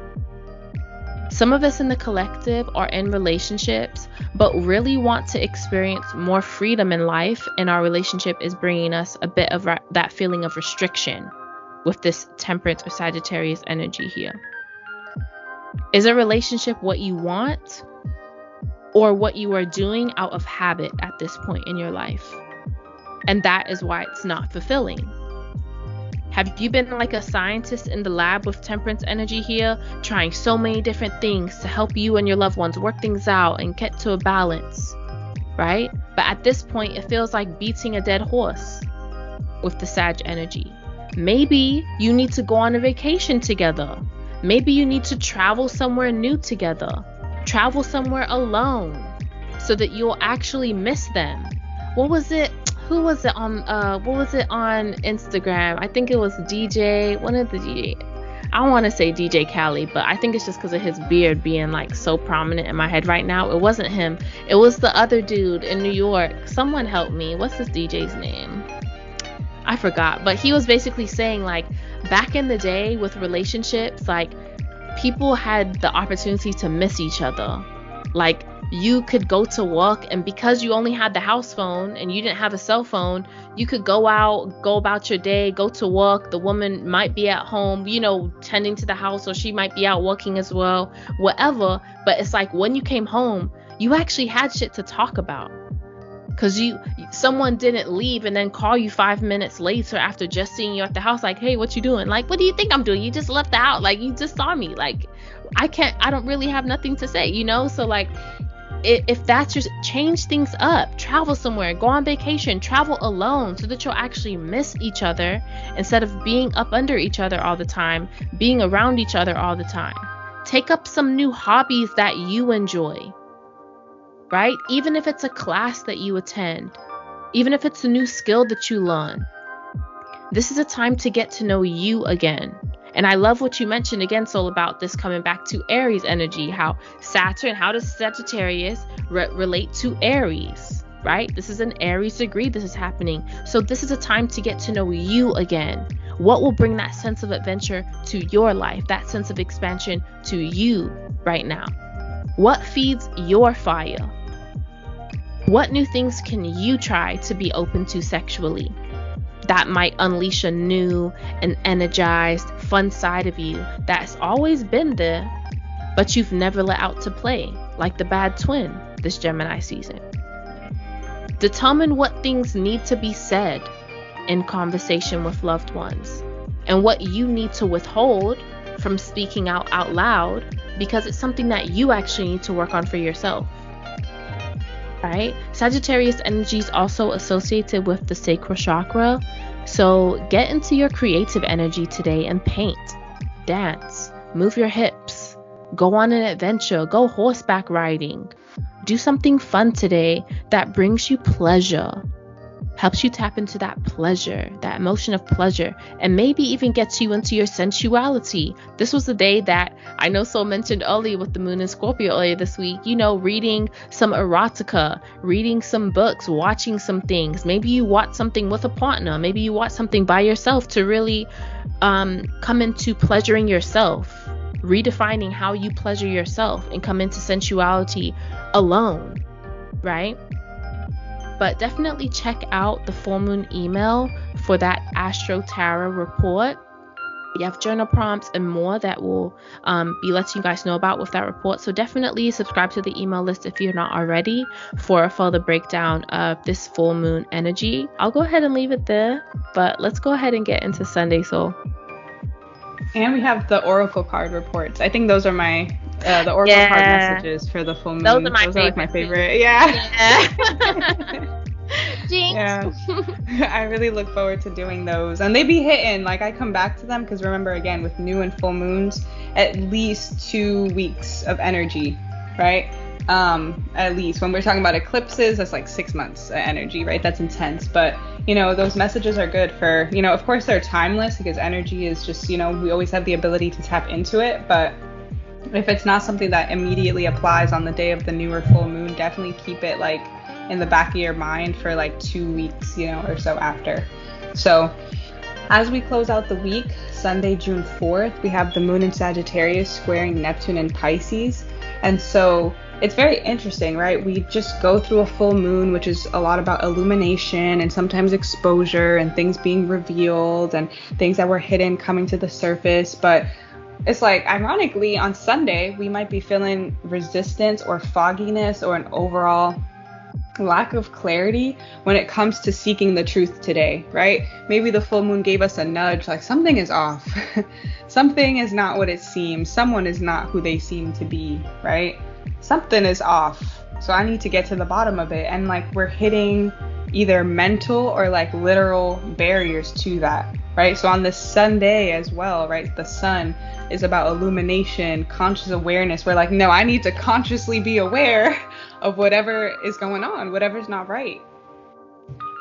Some of us in the collective are in relationships, but really want to experience more freedom in life, and our relationship is bringing us a bit of that feeling of restriction with this Temperance or Sagittarius energy here. Is a relationship what you want, or what you are doing out of habit at this point in your life? And that is why it's not fulfilling. Have you been like a scientist in the lab with Temperance energy here, trying so many different things to help you and your loved ones work things out and get to a balance, right? But at this point, it feels like beating a dead horse with the Sag energy. Maybe you need to go on a vacation together. Maybe you need to travel somewhere new together. Travel somewhere alone so that you'll actually miss them. What was it on Instagram? I think it was DJ, one of the DJ. I don't want to say DJ Khaled, but I think it's just because of his beard being like so prominent in my head right now. It wasn't him. It was the other dude in New York. Someone help me. What's this DJ's name? I forgot. But he was basically saying, like, back in the day with relationships, like, people had the opportunity to miss each other. Like, you could go to work, and because you only had the house phone and you didn't have a cell phone, you could go out, go about your day, go to work. The woman might be at home, tending to the house, or she might be out working as well, whatever. But it's like when you came home, you actually had shit to talk about. Because someone didn't leave and then call you 5 minutes later after just seeing you at the house, like, hey, what you doing? Like, what do you think I'm doing? You just left the house. Like, you just saw me. Like, I don't really have nothing to say, So, like, if that's just, change things up. Travel somewhere. Go on vacation. Travel alone so that you'll actually miss each other instead of being up under each other all the time, being around each other all the time. Take up some new hobbies that you enjoy. Right? Even if it's a class that you attend, even if it's a new skill that you learn, this is a time to get to know you again. And I love what you mentioned again, Soul, about this coming back to Aries energy, how does Sagittarius relate to Aries, right? This is an Aries degree. This is happening. So this is a time to get to know you again. What will bring that sense of adventure to your life, that sense of expansion to you right now? What feeds your fire? What new things can you try to be open to sexually that might unleash a new and energized, fun side of you that's always been there, but you've never let out to play, like the bad twin this Gemini season? Determine what things need to be said in conversation with loved ones and what you need to withhold from speaking out loud because it's something that you actually need to work on for yourself. Right? Sagittarius energy is also associated with the sacral chakra. So get into your creative energy today and paint, dance, move your hips, go on an adventure, go horseback riding, do something fun today that brings you pleasure, helps you tap into that pleasure, that emotion of pleasure, and maybe even gets you into your sensuality. This was the day that I know Sol mentioned earlier with the moon in Scorpio earlier this week, reading some erotica, reading some books, watching some things. Maybe you watch something with a partner. Maybe you watch something by yourself to really come into pleasuring yourself, redefining how you pleasure yourself and come into sensuality alone, right? But definitely check out the full moon email for that AstroTea report. You have journal prompts and more that will be letting you guys know about with that report. So definitely subscribe to the email list if you're not already for a further breakdown of this full moon energy. I'll go ahead and leave it there, but let's go ahead and get into Sunday Soul. And we have the oracle card reports. I think those are the oracle card messages for the full moon. Those are my favorite. Yeah. Jinx. Yeah. I really look forward to doing those. And they be hitting. Like, I come back to them because remember, again, with new and full moons, at least 2 weeks of energy, right? At least when we're talking about eclipses, that's like 6 months of energy, right? That's intense. But those messages are good for, of course they're timeless because energy is just, we always have the ability to tap into it. But if it's not something that immediately applies on the day of the new or full moon, definitely keep it like in the back of your mind for like 2 weeks, or so after. So as we close out the week, Sunday, June 4th, we have the moon in Sagittarius squaring Neptune in Pisces. And so it's very interesting, right? We just go through a full moon, which is a lot about illumination and sometimes exposure and things being revealed and things that were hidden coming to the surface. But it's like, ironically, on Sunday, we might be feeling resistance or fogginess or an overall lack of clarity when it comes to seeking the truth today, right? Maybe the full moon gave us a nudge, like something is off. Something is not what it seems. Someone is not who they seem to be, right? Something is off. So I need to get to the bottom of it. And like, we're hitting either mental or like literal barriers to that, right? So on this Sunday as well, right? The sun is about illumination, conscious awareness. We're like, no, I need to consciously be aware of whatever is going on, whatever's not right.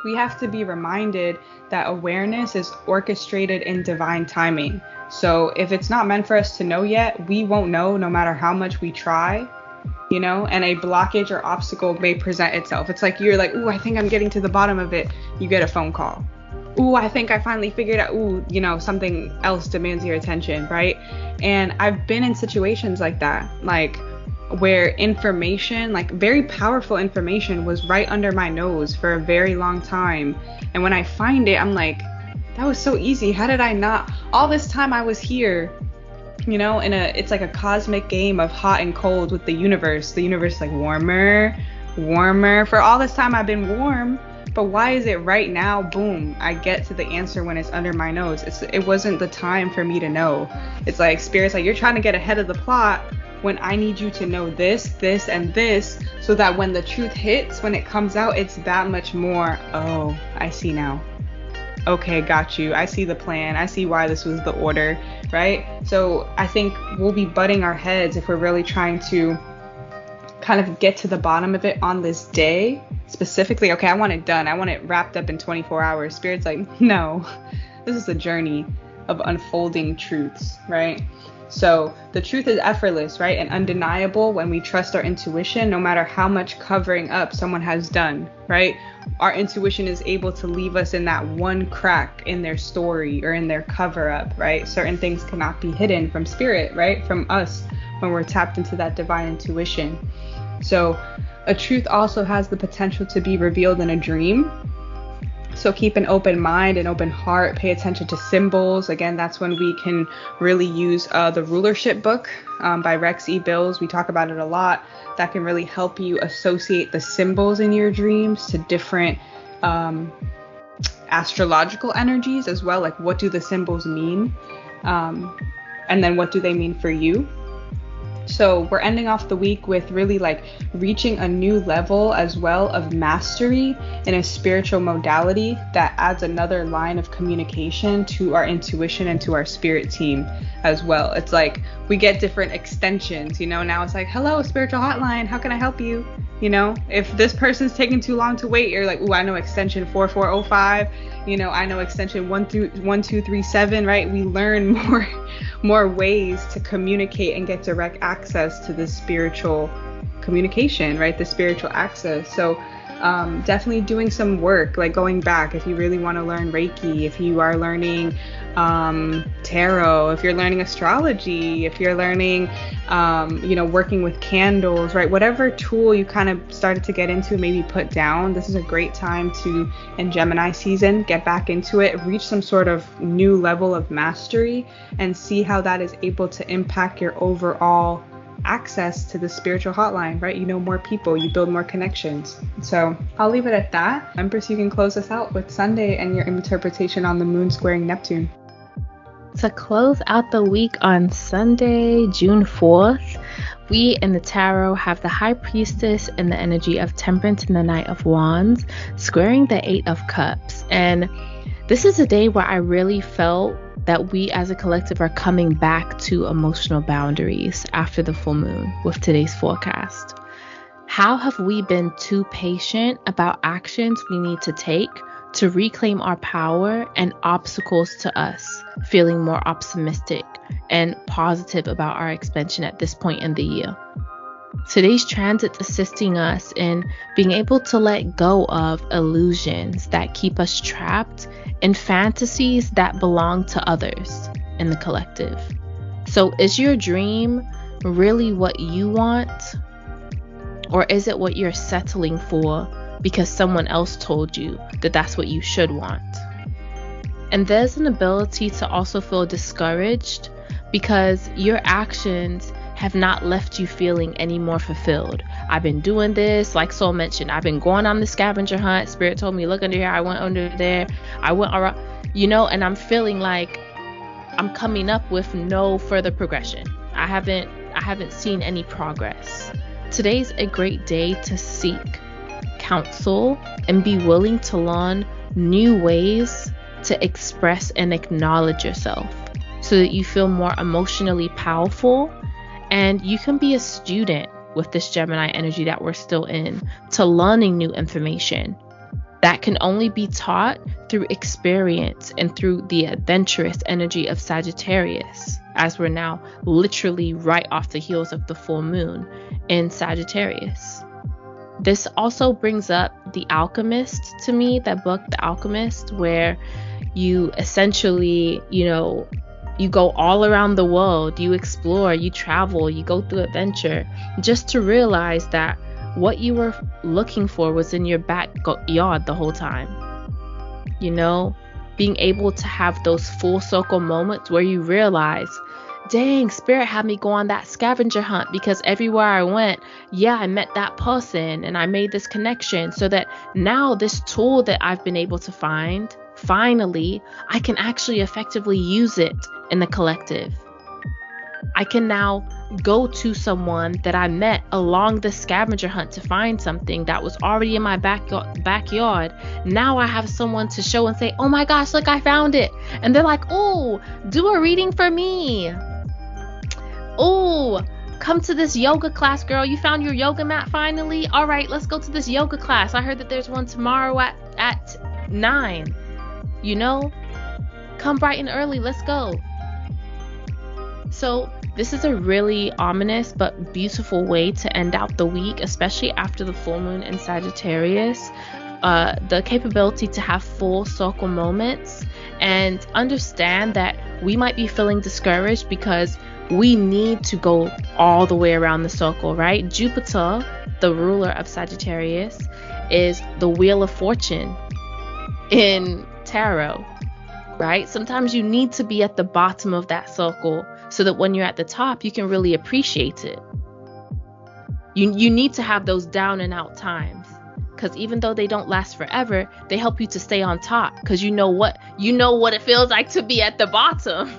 We have to be reminded that awareness is orchestrated in divine timing. So if it's not meant for us to know yet, we won't know no matter how much we try, and a blockage or obstacle may present itself. It's like, you're like, ooh, I think I'm getting to the bottom of it. You get a phone call. Ooh, I think I finally figured out, something else demands your attention, right? And I've been in situations like that, like where information, like very powerful information, was right under my nose for a very long time. And when I find it, I'm like, that was so easy. How did I not? All this time I was here, it's like a cosmic game of hot and cold with the universe. The universe is like warmer. For all this time I've been warm. But why is it right now, boom, I get to the answer when it's under my nose? It wasn't the time for me to know. It's like Spirit's like, you're trying to get ahead of the plot when I need you to know this, this, and this, so that when the truth hits, when it comes out, it's that much more, oh, I see now. Okay, got you. I see the plan. I see why this was the order, right? So I think we'll be butting our heads if we're really trying to kind of get to the bottom of it on this day. Specifically, okay, I want it done. I want it wrapped up in 24 hours. Spirit's like, no, this is a journey of unfolding truths, right? So the truth is effortless, right? And undeniable when we trust our intuition, no matter how much covering up someone has done, right? Our intuition is able to leave us in that one crack in their story or in their cover up, right? Certain things cannot be hidden from spirit, right? From us when we're tapped into that divine intuition. So a truth also has the potential to be revealed in a dream. So keep an open mind, an open heart, pay attention to symbols. Again, that's when we can really use the rulership book by Rex E. Bills. We talk about it a lot. That can really help you associate the symbols in your dreams to different astrological energies as well. Like, what do the symbols mean? And then what do they mean for you? So we're ending off the week with really like reaching a new level as well of mastery in a spiritual modality that adds another line of communication to our intuition and to our spirit team as well. It's like we get different extensions, you know, now it's like, hello, spiritual hotline, how can I help you? You know, if this person's taking too long to wait, you're like, ooh, I know extension 4405, you know, I know extension 1237, right? We learn more ways to communicate and get direct access to the spiritual communication, right? The spiritual access. So definitely doing some work, like going back, if you really want to learn Reiki, if you are learning tarot, if you're learning astrology, if you're learning, working with candles, right? Whatever tool you kind of started to get into, maybe put down, this is a great time to, in Gemini season, get back into it, reach some sort of new level of mastery and see how that is able to impact your overall access to the spiritual hotline, right? You know more people, you build more connections. So I'll leave it at that. Empress, you can close us out with Sunday and your interpretation on the moon squaring Neptune. To close out the week on Sunday, June 4th, we in the tarot have the High Priestess and the energy of Temperance and the Knight of Wands squaring the Eight of Cups. And this is a day where I really felt that we as a collective are coming back to emotional boundaries after the full moon with today's forecast. How have we been too patient about actions we need to take to reclaim our power and obstacles to us feeling more optimistic and positive about our expansion at this point in the year? Today's transit's assisting us in being able to let go of illusions that keep us trapped in fantasies that belong to others in the collective. So is your dream really what you want? Or is it what you're settling for because someone else told you that that's what you should want? And there's an ability to also feel discouraged because your actions have not left you feeling any more fulfilled. I've been doing this, like Soul mentioned, I've been going on the scavenger hunt. Spirit told me, look under here. I went under there. I went around, and I'm feeling like I'm coming up with no further progression. I haven't seen any progress. Today's a great day to seek counsel and be willing to learn new ways to express and acknowledge yourself so that you feel more emotionally powerful. And you can be a student with this Gemini energy that we're still in to learning new information that can only be taught through experience and through the adventurous energy of Sagittarius, as we're now literally right off the heels of the full moon in Sagittarius. This also brings up The Alchemist to me, that book, The Alchemist, where you essentially, you go all around the world, you explore, you travel, you go through adventure, just to realize that what you were looking for was in your backyard the whole time. Being able to have those full circle moments where you realize, dang, Spirit had me go on that scavenger hunt because everywhere I went, I met that person and I made this connection, so that now this tool that I've been able to find, finally, I can actually effectively use it in the collective. I can now go to someone that I met along the scavenger hunt to find something that was already in my backyard. Now I have someone to show and say, oh my gosh, look, I found it. And they're like, oh, do a reading for me. Oh, come to this yoga class, girl. You found your yoga mat finally? All right, let's go to this yoga class. I heard that there's one tomorrow at 9. Come bright and early. Let's go. So this is a really ominous but beautiful way to end out the week, especially after the full moon in Sagittarius. The capability to have full circle moments and understand that we might be feeling discouraged because we need to go all the way around the circle, right? Jupiter, the ruler of Sagittarius, is the wheel of fortune in tarot, right? Sometimes you need to be at the bottom of that circle so that when you're at the top, you can really appreciate it. You need to have those down and out times, because even though they don't last forever, they help you to stay on top, because you know what it feels like to be at the bottom.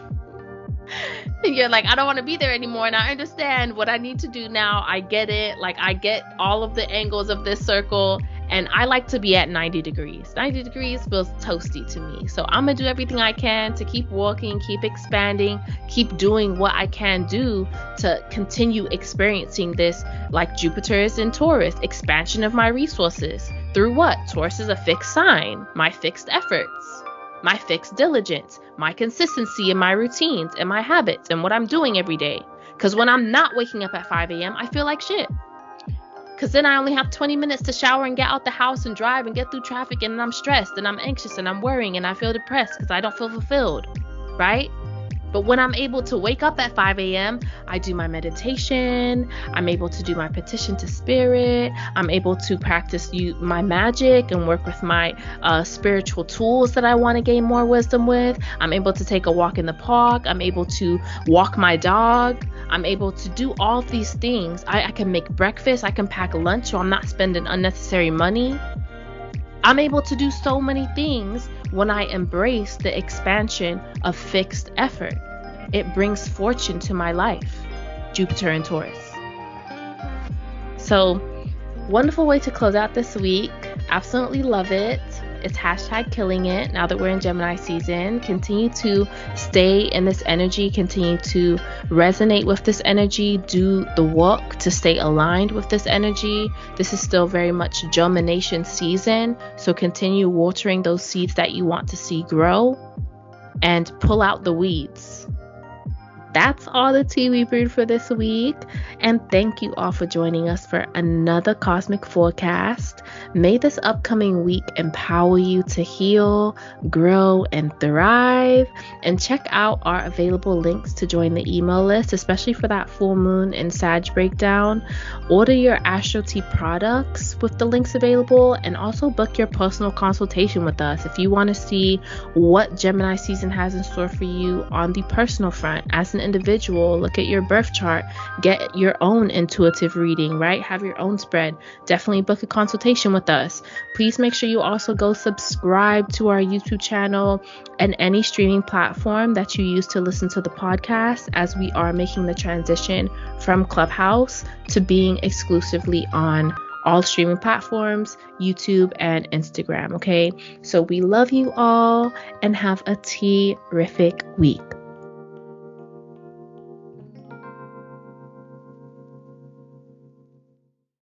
And you're like, I don't want to be there anymore, and I understand what I need to do now. I get it. Like, I get all of the angles of this circle, and I like to be at 90 degrees. 90 degrees feels toasty to me. So I'm going to do everything I can to keep walking, keep expanding, keep doing what I can do to continue experiencing this, like Jupiter is in Taurus, expansion of my resources. Through what? Taurus is a fixed sign, my fixed efforts, my fixed diligence, my consistency in my routines and my habits and what I'm doing every day. Because when I'm not waking up at 5 a.m., I feel like shit. Because then I only have 20 minutes to shower and get out the house and drive and get through traffic, and I'm stressed and I'm anxious and I'm worrying and I feel depressed because I don't feel fulfilled, right? But when I'm able to wake up at 5 a.m., I do my meditation, I'm able to do my petition to spirit, I'm able to practice my magic and work with my spiritual tools that I want to gain more wisdom with. I'm able to take a walk in the park, I'm able to walk my dog, I'm able to do all of these things. I can make breakfast, I can pack lunch so I'm not spending unnecessary money. I'm able to do so many things when I embrace the expansion of fixed effort. It brings fortune to my life. Jupiter and Taurus. So, wonderful way to close out this week. Absolutely love it. It's #killing it now that we're in Gemini season. Continue to stay in this energy. Continue to resonate with this energy. Do the work to stay aligned with this energy. This is still very much germination season. So continue watering those seeds that you want to see grow and pull out the weeds. That's all the tea we brewed for this week. And thank you all for joining us for another cosmic forecast. May this upcoming week empower you to heal, grow, and thrive. And check out our available links to join the email list, especially for that full moon and Sag breakdown. Order your AstroTea products with the links available, and also book your personal consultation with us if you want to see what Gemini season has in store for you on the personal front. As an individual, look at your birth chart, get your own intuitive reading, right? Have your own spread. Definitely book a consultation with us. Please make sure you also go subscribe to our YouTube channel and any streaming platform that you use to listen to the podcast, as we are making the transition from Clubhouse to being exclusively on all streaming platforms, YouTube and Instagram. Okay, so we love you all and have a terrific week.